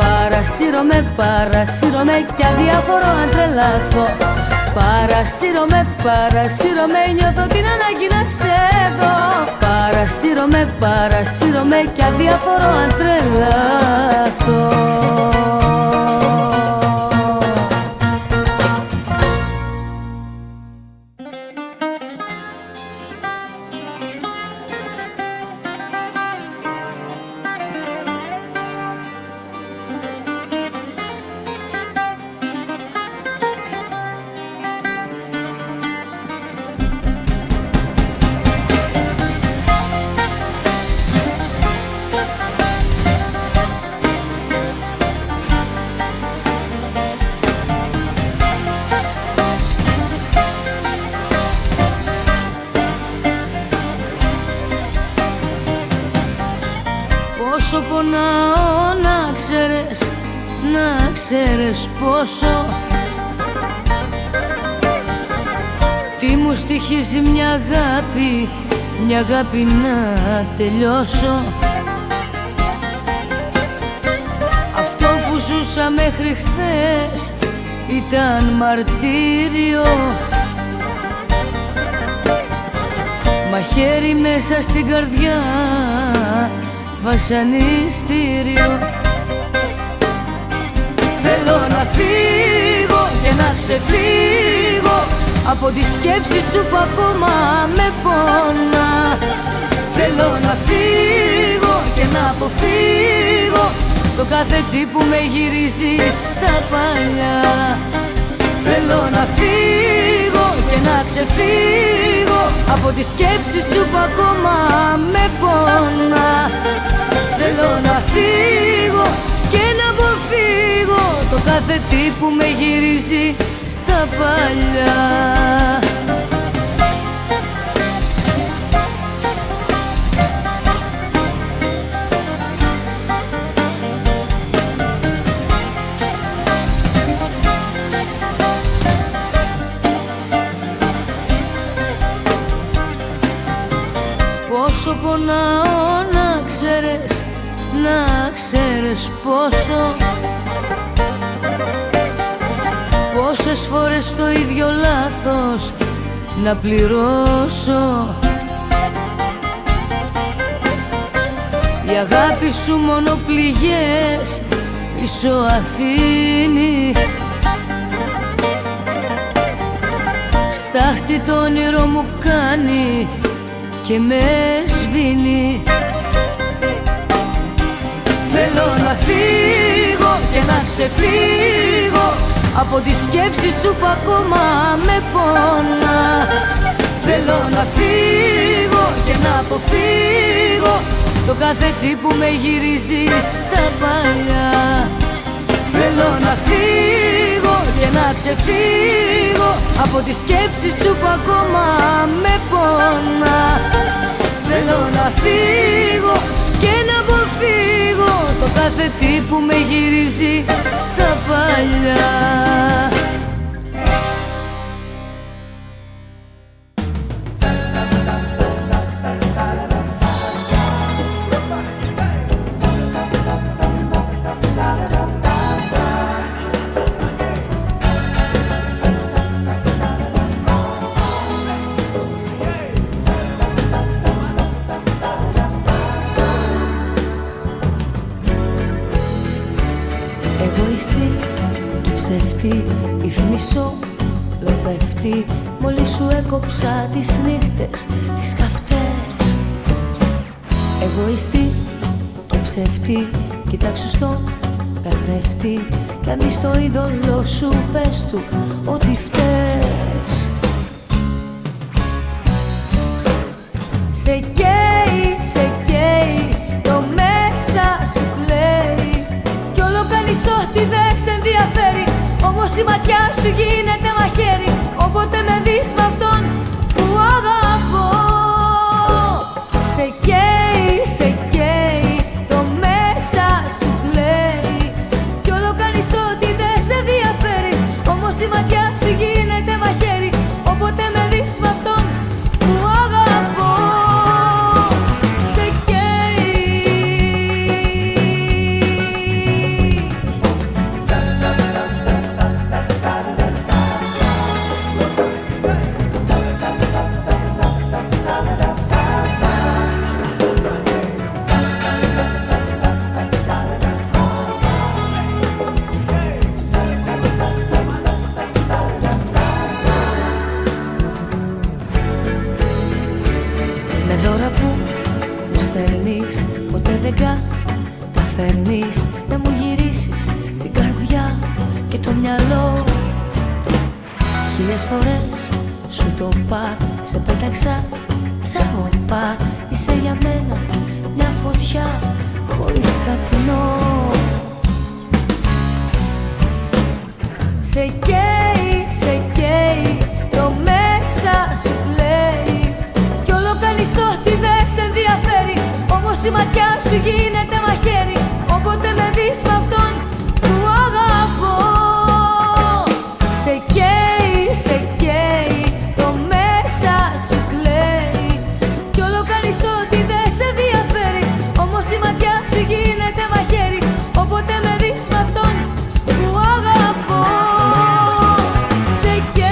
Παρασύρωμαι κι αδιάφορο αν τρελαθώ. Παρασύρωμαι, νιώθω την ανάγκη να σε δω. Παρασύρωμαι κι αδιάφορο αν τρελαθώ. Πόσο πονάω να ξέρεις πόσο. Τι μου στοιχίζει μια αγάπη να τελειώσω. Αυτό που ζούσα μέχρι χθες ήταν μαρτύριο. Μαχαίρι μέσα στην καρδιά, βασανιστήριο. Θέλω να φύγω και να ξεφύγω από τη σκέψη σου που ακόμα με πόνα. Θέλω να φύγω και να αποφύγω το κάθε τι που με γυρίζει στα παλιά. Θέλω να φύγω και να ξεφύγω από τη σκέψη σου που ακόμα με πόνα. Θέλω να φύγω και να αποφύγω το κάθε τι που με γυρίζει στα παλιά. Πόσο πονάω να ξέρεις πόσο. Πόσες φορές το ίδιο λάθος να πληρώσω. Η αγάπη σου μόνο πληγές πίσω αφήνει. Στάχτη το όνειρο μου κάνει και με σβήνει. Θέλω να φύγω και να ξεφύγω από τη σκέψη σου που ακόμα με πόνα. Θέλω να φύγω και να αποφύγω το κάθε τι που με γυρίζει στα παλιά. Θέλω να φύγω και να ξεφύγω από τη σκέψη σου που ακόμα με πόνα. Θέλω να φύγω και να αποφύγω το κάθε τι που με γυρίζει στα παλιά. πέφτει μόλις σου έκοψα τις νύχτες, τις καυτές. Εγωιστή, το ψεύτη, κοιτάξου στον καθρέφτη κι αν δεις το είδωλο σου πες του ότι φταίς. Σε καίει, το μέσα σου κλαίει κι όλο κάνεις ό,τι δεν σε ενδιαφέρει, όμως η ματιά σου γίνεται μαχαίρι όποτε με δεις με αυτόν που αγαπώ. Σε καίει, το μέσα σου κλαίει κι όλο κάνεις ό,τι δεν σε ενδιαφέρει, όμως η ματιά σου γίνεται μαχαίρι όποτε με δεις με αυτόν που αγαπώ. Ποτέ δεν καταφέρνεις να μου γυρίσεις την καρδιά και το μυαλό. Χίλιες φορές σου το είπα, σε πέταξα σαν όπα. Είσαι για μένα μια φωτιά χωρίς καπνό. Σε καίει, το μέσα σου κλαίει κι όλο κάνεις ό,τι δεν σε ενδιαφέρει, όμως η ματιά σου γίνεται μαχαίρι όποτε με δεις με αυτόν που αγαπώ. Σε καίει, το μέσα σου κλαίει κι όλο κάνεις ό,τι δεν σε ενδιαφέρει, όμως η ματιά σου γίνεται μαχαίρι όποτε με δεις με αυτόν που αγαπώ. Σε καίει.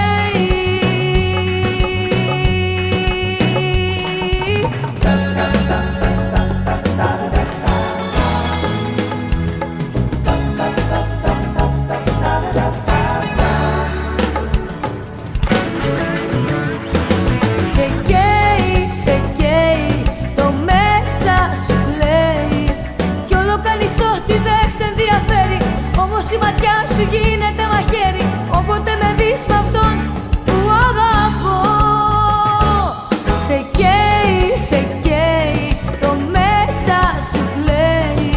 Σε καίει, το μέσα σου κλαίει κι όλο κάνεις ό,τι δεν σε ενδιαφέρει, όμως η ματιά σου γίνεται μαχαίρι όποτε με δεις με αυτόν που αγαπώ. Σε καίει, το μέσα σου κλαίει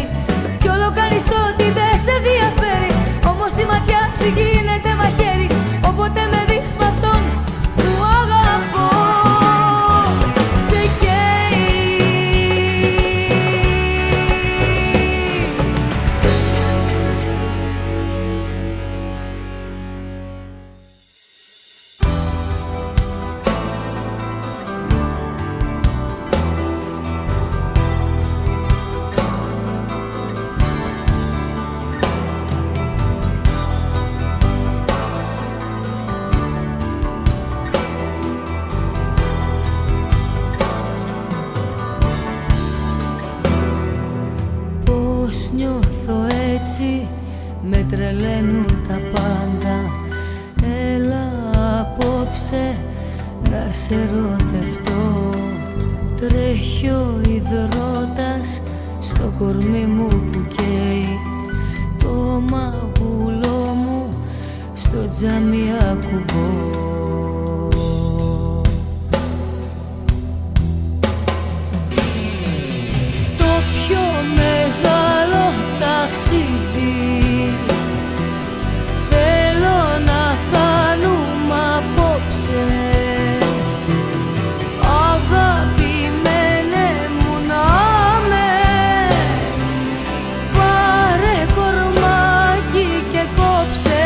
κι όλο κάνεις ό,τι δεν σε ενδιαφέρει, όμως η ματιά σου γίνεται μαχαίρι όποτε με δεις με αυτόν που αγαπώ. Νιώθω έτσι, με τρελαίνουν τα πάντα. Έλα απόψε να σε ερωτευτώ. Τρέχει ο υδρότας στο κορμί μου που καίει, το μαγούλο μου στο τζάμι ακουμπώ. Θέλω να κάνουμε απόψε, αγαπημένε μου να με. Πάρε κορμάκι και κόψε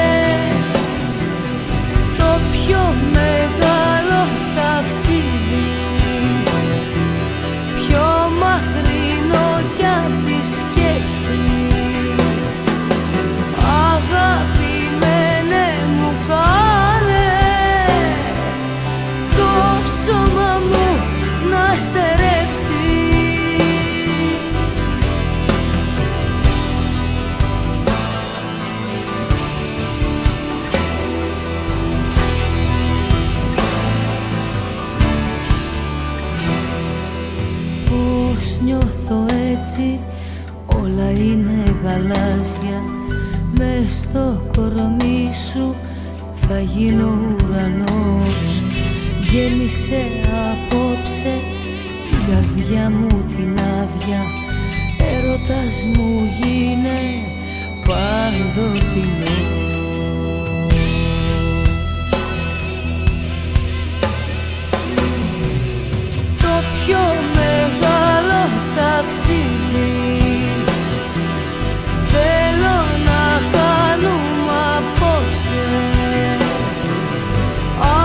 νιώθω έτσι, όλα είναι γαλάζια. Μες στο κορμί σου θα γίνω ουρανός. Γέμισε απόψε την καρδιά μου την άδεια. Έρωτας μου γίνε παντοτινός. Το πιο μεγάλο ταξίδι θέλω να κάνουμε απόψε.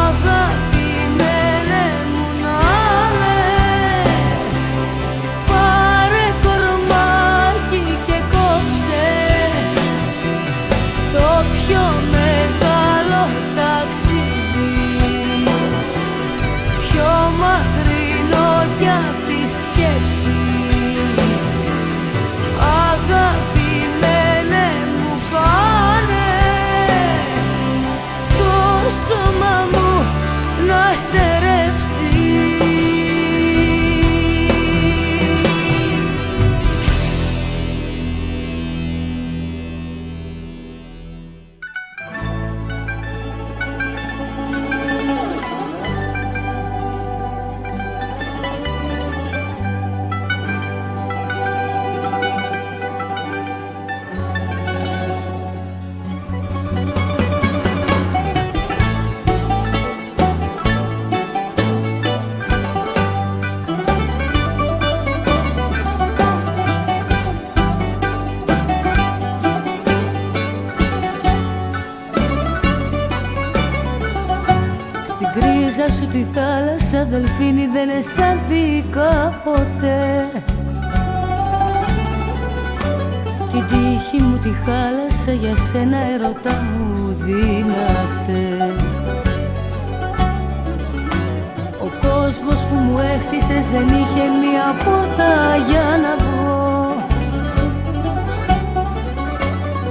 Αγαπημένε μου να με, πάρε κορμάκι και κόψε. Το πιο μεγάλο ταξίδι, πιο μακρινό κι απ' τη σκέψη. Αγαπημένε μου κάνε το σώμα μου να στερέψει. Σου τη θάλασσα δελφίνι δεν αισθάνθηκα ποτέ. Την τύχη μου τη χάλασα, για σένα ερωτά μου δύναται. Ο κόσμος που μου έχτισες δεν είχε μία πόρτα για να βγω.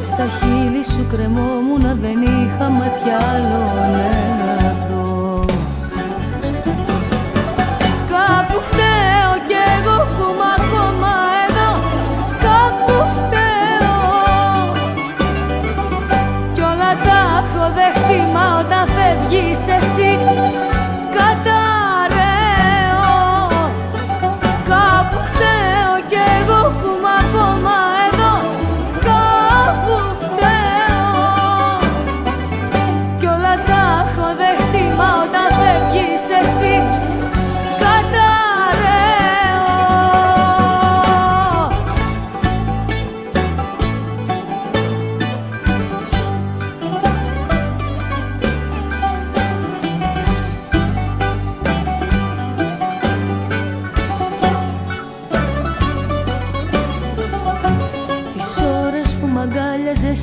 Στα χείλη σου κρεμόμουνα, δεν είχα ματιά άλλον να δω. Κάπου φταίω κι εγώ που είμαι ακόμα εδώ. Κάπου φταίω κι όλα τα έχω δεχτεί, μα όταν φεύγεις εσύ καταραίω. Κάπου φταίω κι εγώ που είμαι ακόμα εδώ. Κάπου φταίω κι όλα τα έχω δεχτεί, μα όταν φεύγεις εσύ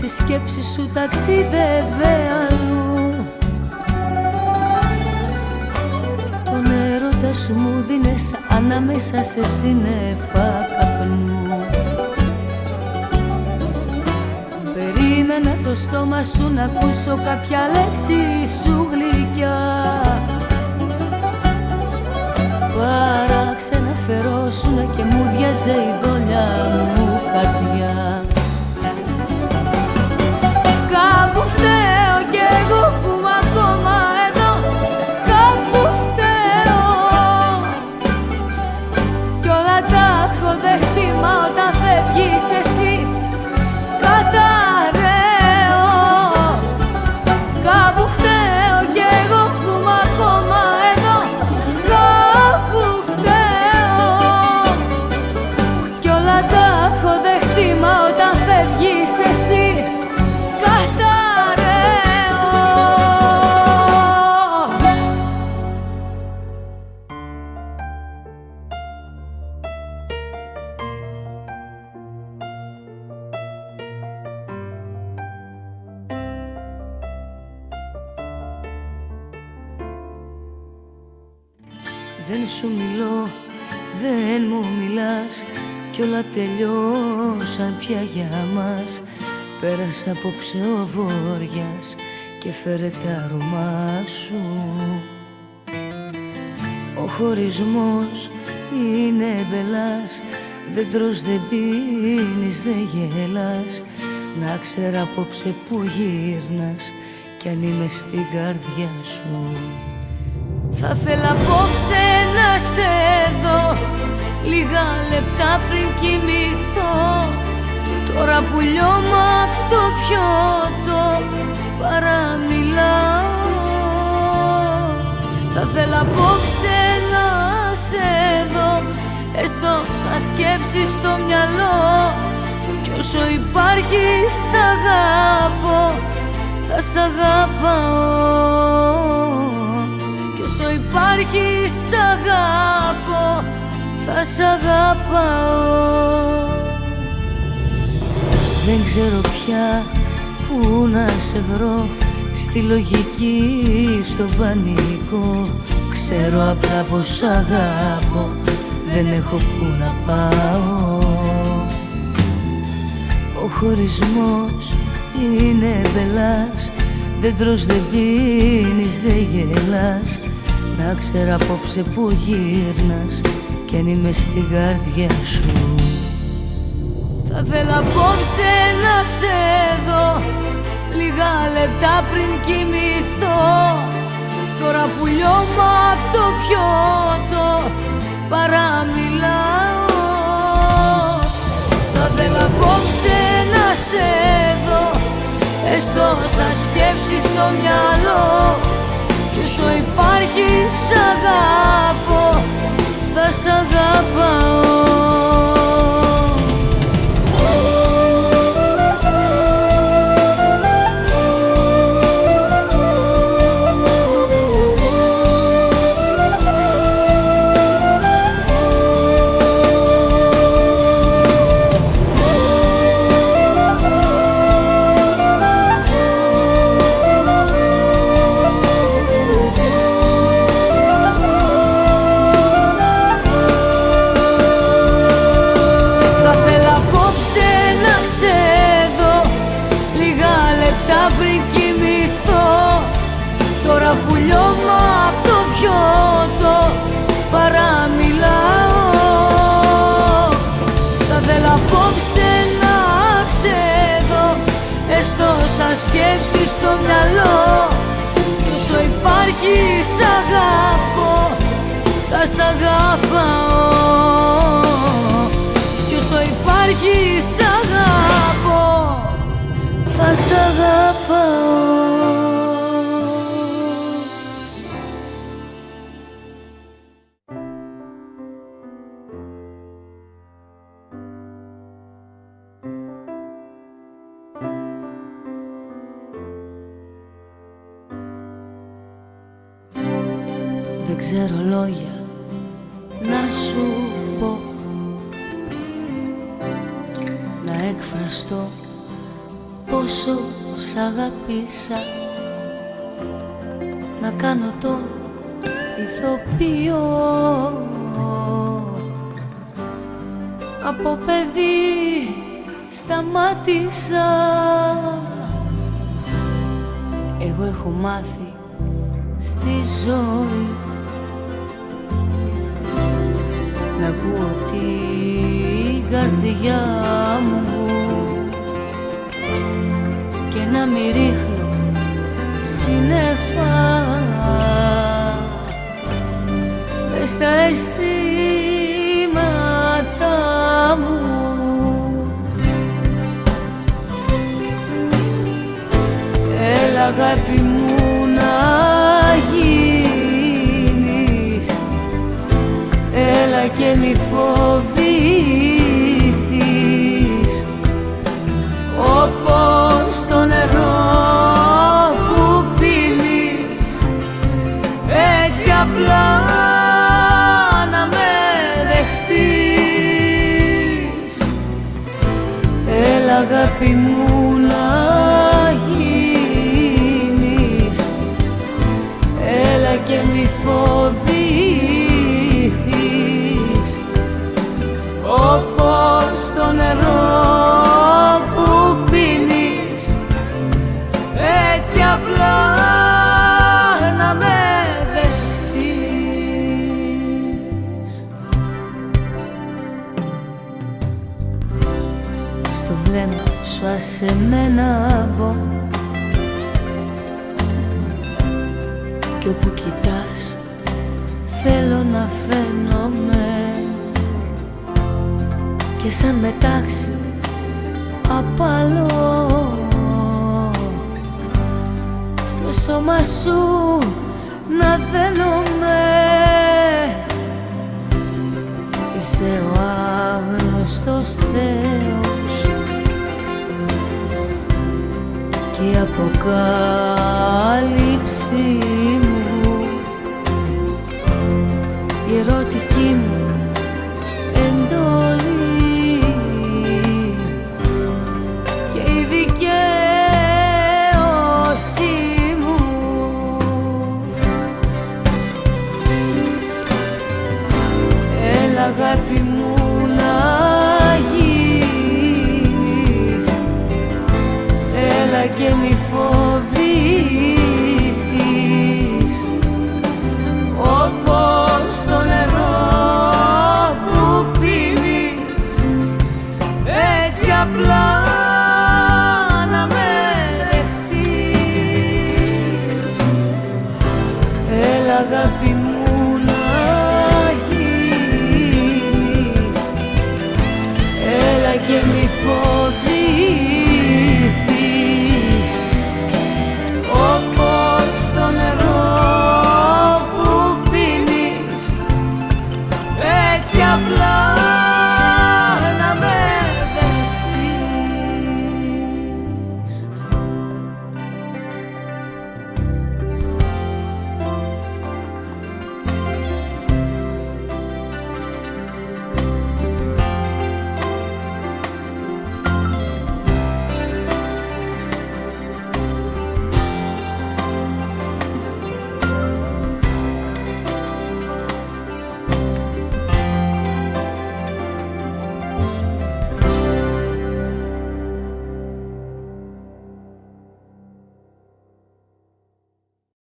η σκέψη σου ταξίδευε αλλού. Τον έρωτα σου μου δίνες ανάμεσα σε σύννεφα καπνού. Περίμενα το στόμα σου να ακούσω κάποια λέξη σου γλυκιά. Παράξενα φερόσουνα και μου διάζε η δόλια μου καρδιά. Κάπου φταίω κι εγώ που είμαι ακόμα εδώ. Κάπου φταίω κι όλα τα έχω δεχτεί, μα όταν φεύγεις εσύ καταραίω. Κάπου φταίω κι εγώ που είμαι ακόμα εδώ. Κάπου φταίω κι όλα τα έχω δεχτεί, μα όταν φεύγεις εσύ δεν σου μιλώ, δεν μου μιλάς κι όλα τελειώσαν πια για μας. Πέρασα απόψε ο Βόρειας και φέρε τα αρώμα σου. Ο χωρισμός είναι μπελάς Δεν τρως, δεν πίνεις, δεν γελάς. Να ξέρω απόψε που γύρνας κι αν είμαι στην καρδιά σου. Θα θέλα απόψε να σε δω λίγα λεπτά πριν κοιμηθώ. Τώρα που λιώμα απ' το πιότο παραμιλάω. Θα θέλα απόψε να σε δω έστω σαν σκέψη στο μυαλό. Κι όσο υπάρχει σ' αγάπω θα σ' αγαπάω. Κι όσο υπάρχει σ' αγάπω θα σ' αγαπάω. Δεν ξέρω πια που να σε βρω, στη λογική, στο πανικό. Ξέρω απλά πως σ' αγάπω, δεν έχω που να πάω. Ο χωρισμός είναι μπελάς. Δεν τρως, δεν πίνεις, δεν γελάς. Να ξέρω απόψε που γύρνας κι αν είμαι στην καρδιά σου. Θα θέλω απόψε να σε δω λίγα λεπτά πριν κοιμηθώ. Τώρα που λιώμα απ' το πιότο παραμιλάω. Θα θέλω απόψε να σε δω έστω σαν σκέψη στο μυαλό. Κι όσο υπάρχει σ' αγάπω θα σ' αγαπάω. Πριν κοιμηθώ, τώρα που λιώμα απ' το πιότο παραμιλάω. Θα θέλω απόψε να ξέρω έστω σαν σκέψη στο μυαλό. Κι όσο υπάρχει σ' αγάπω θα σ' αγαπάω. Κι όσο υπάρχει σ' αγάπω θα σ' αγαπάω. Δεν ξέρω λόγια να σου πω, να εκφραστώ πόσο σ' αγάπησα. Να κάνω τον ηθοποιό. Από παιδί σταμάτησα. Εγώ έχω μάθει στη ζωή να ακούω την καρδιά μου και να μη ρίχνω σύννεφα μες στα αισθήματά μου. Έλα αγάπη μου να γίνεις, έλα και μη φοβηθείς, όπως το νερό που πίνεις, έτσι απλά να με δεχτείς. Έλα αγάπη μου να γίνεις, έλα και μη φοβηθείς, όπως το νερό που πίνεις, έτσι απλά να με δεχτείς. σε μένα μπω. Κι όπου κοιτάς θέλω να φαίνομαι και σαν μετάξι απαλώ στο σώμα σου να δένομαι. Είσαι ο άγνωστος Θεός και η αποκάλυψη μου, η ερωτική μου εντολή και η δικαίωση μου. Έλα αγάπη μου να γίνεις, έλα και μη φοβηθείς, όπως το νερό που πίνεις, έτσι απλά να με δεχτείς. Έλα αγάπη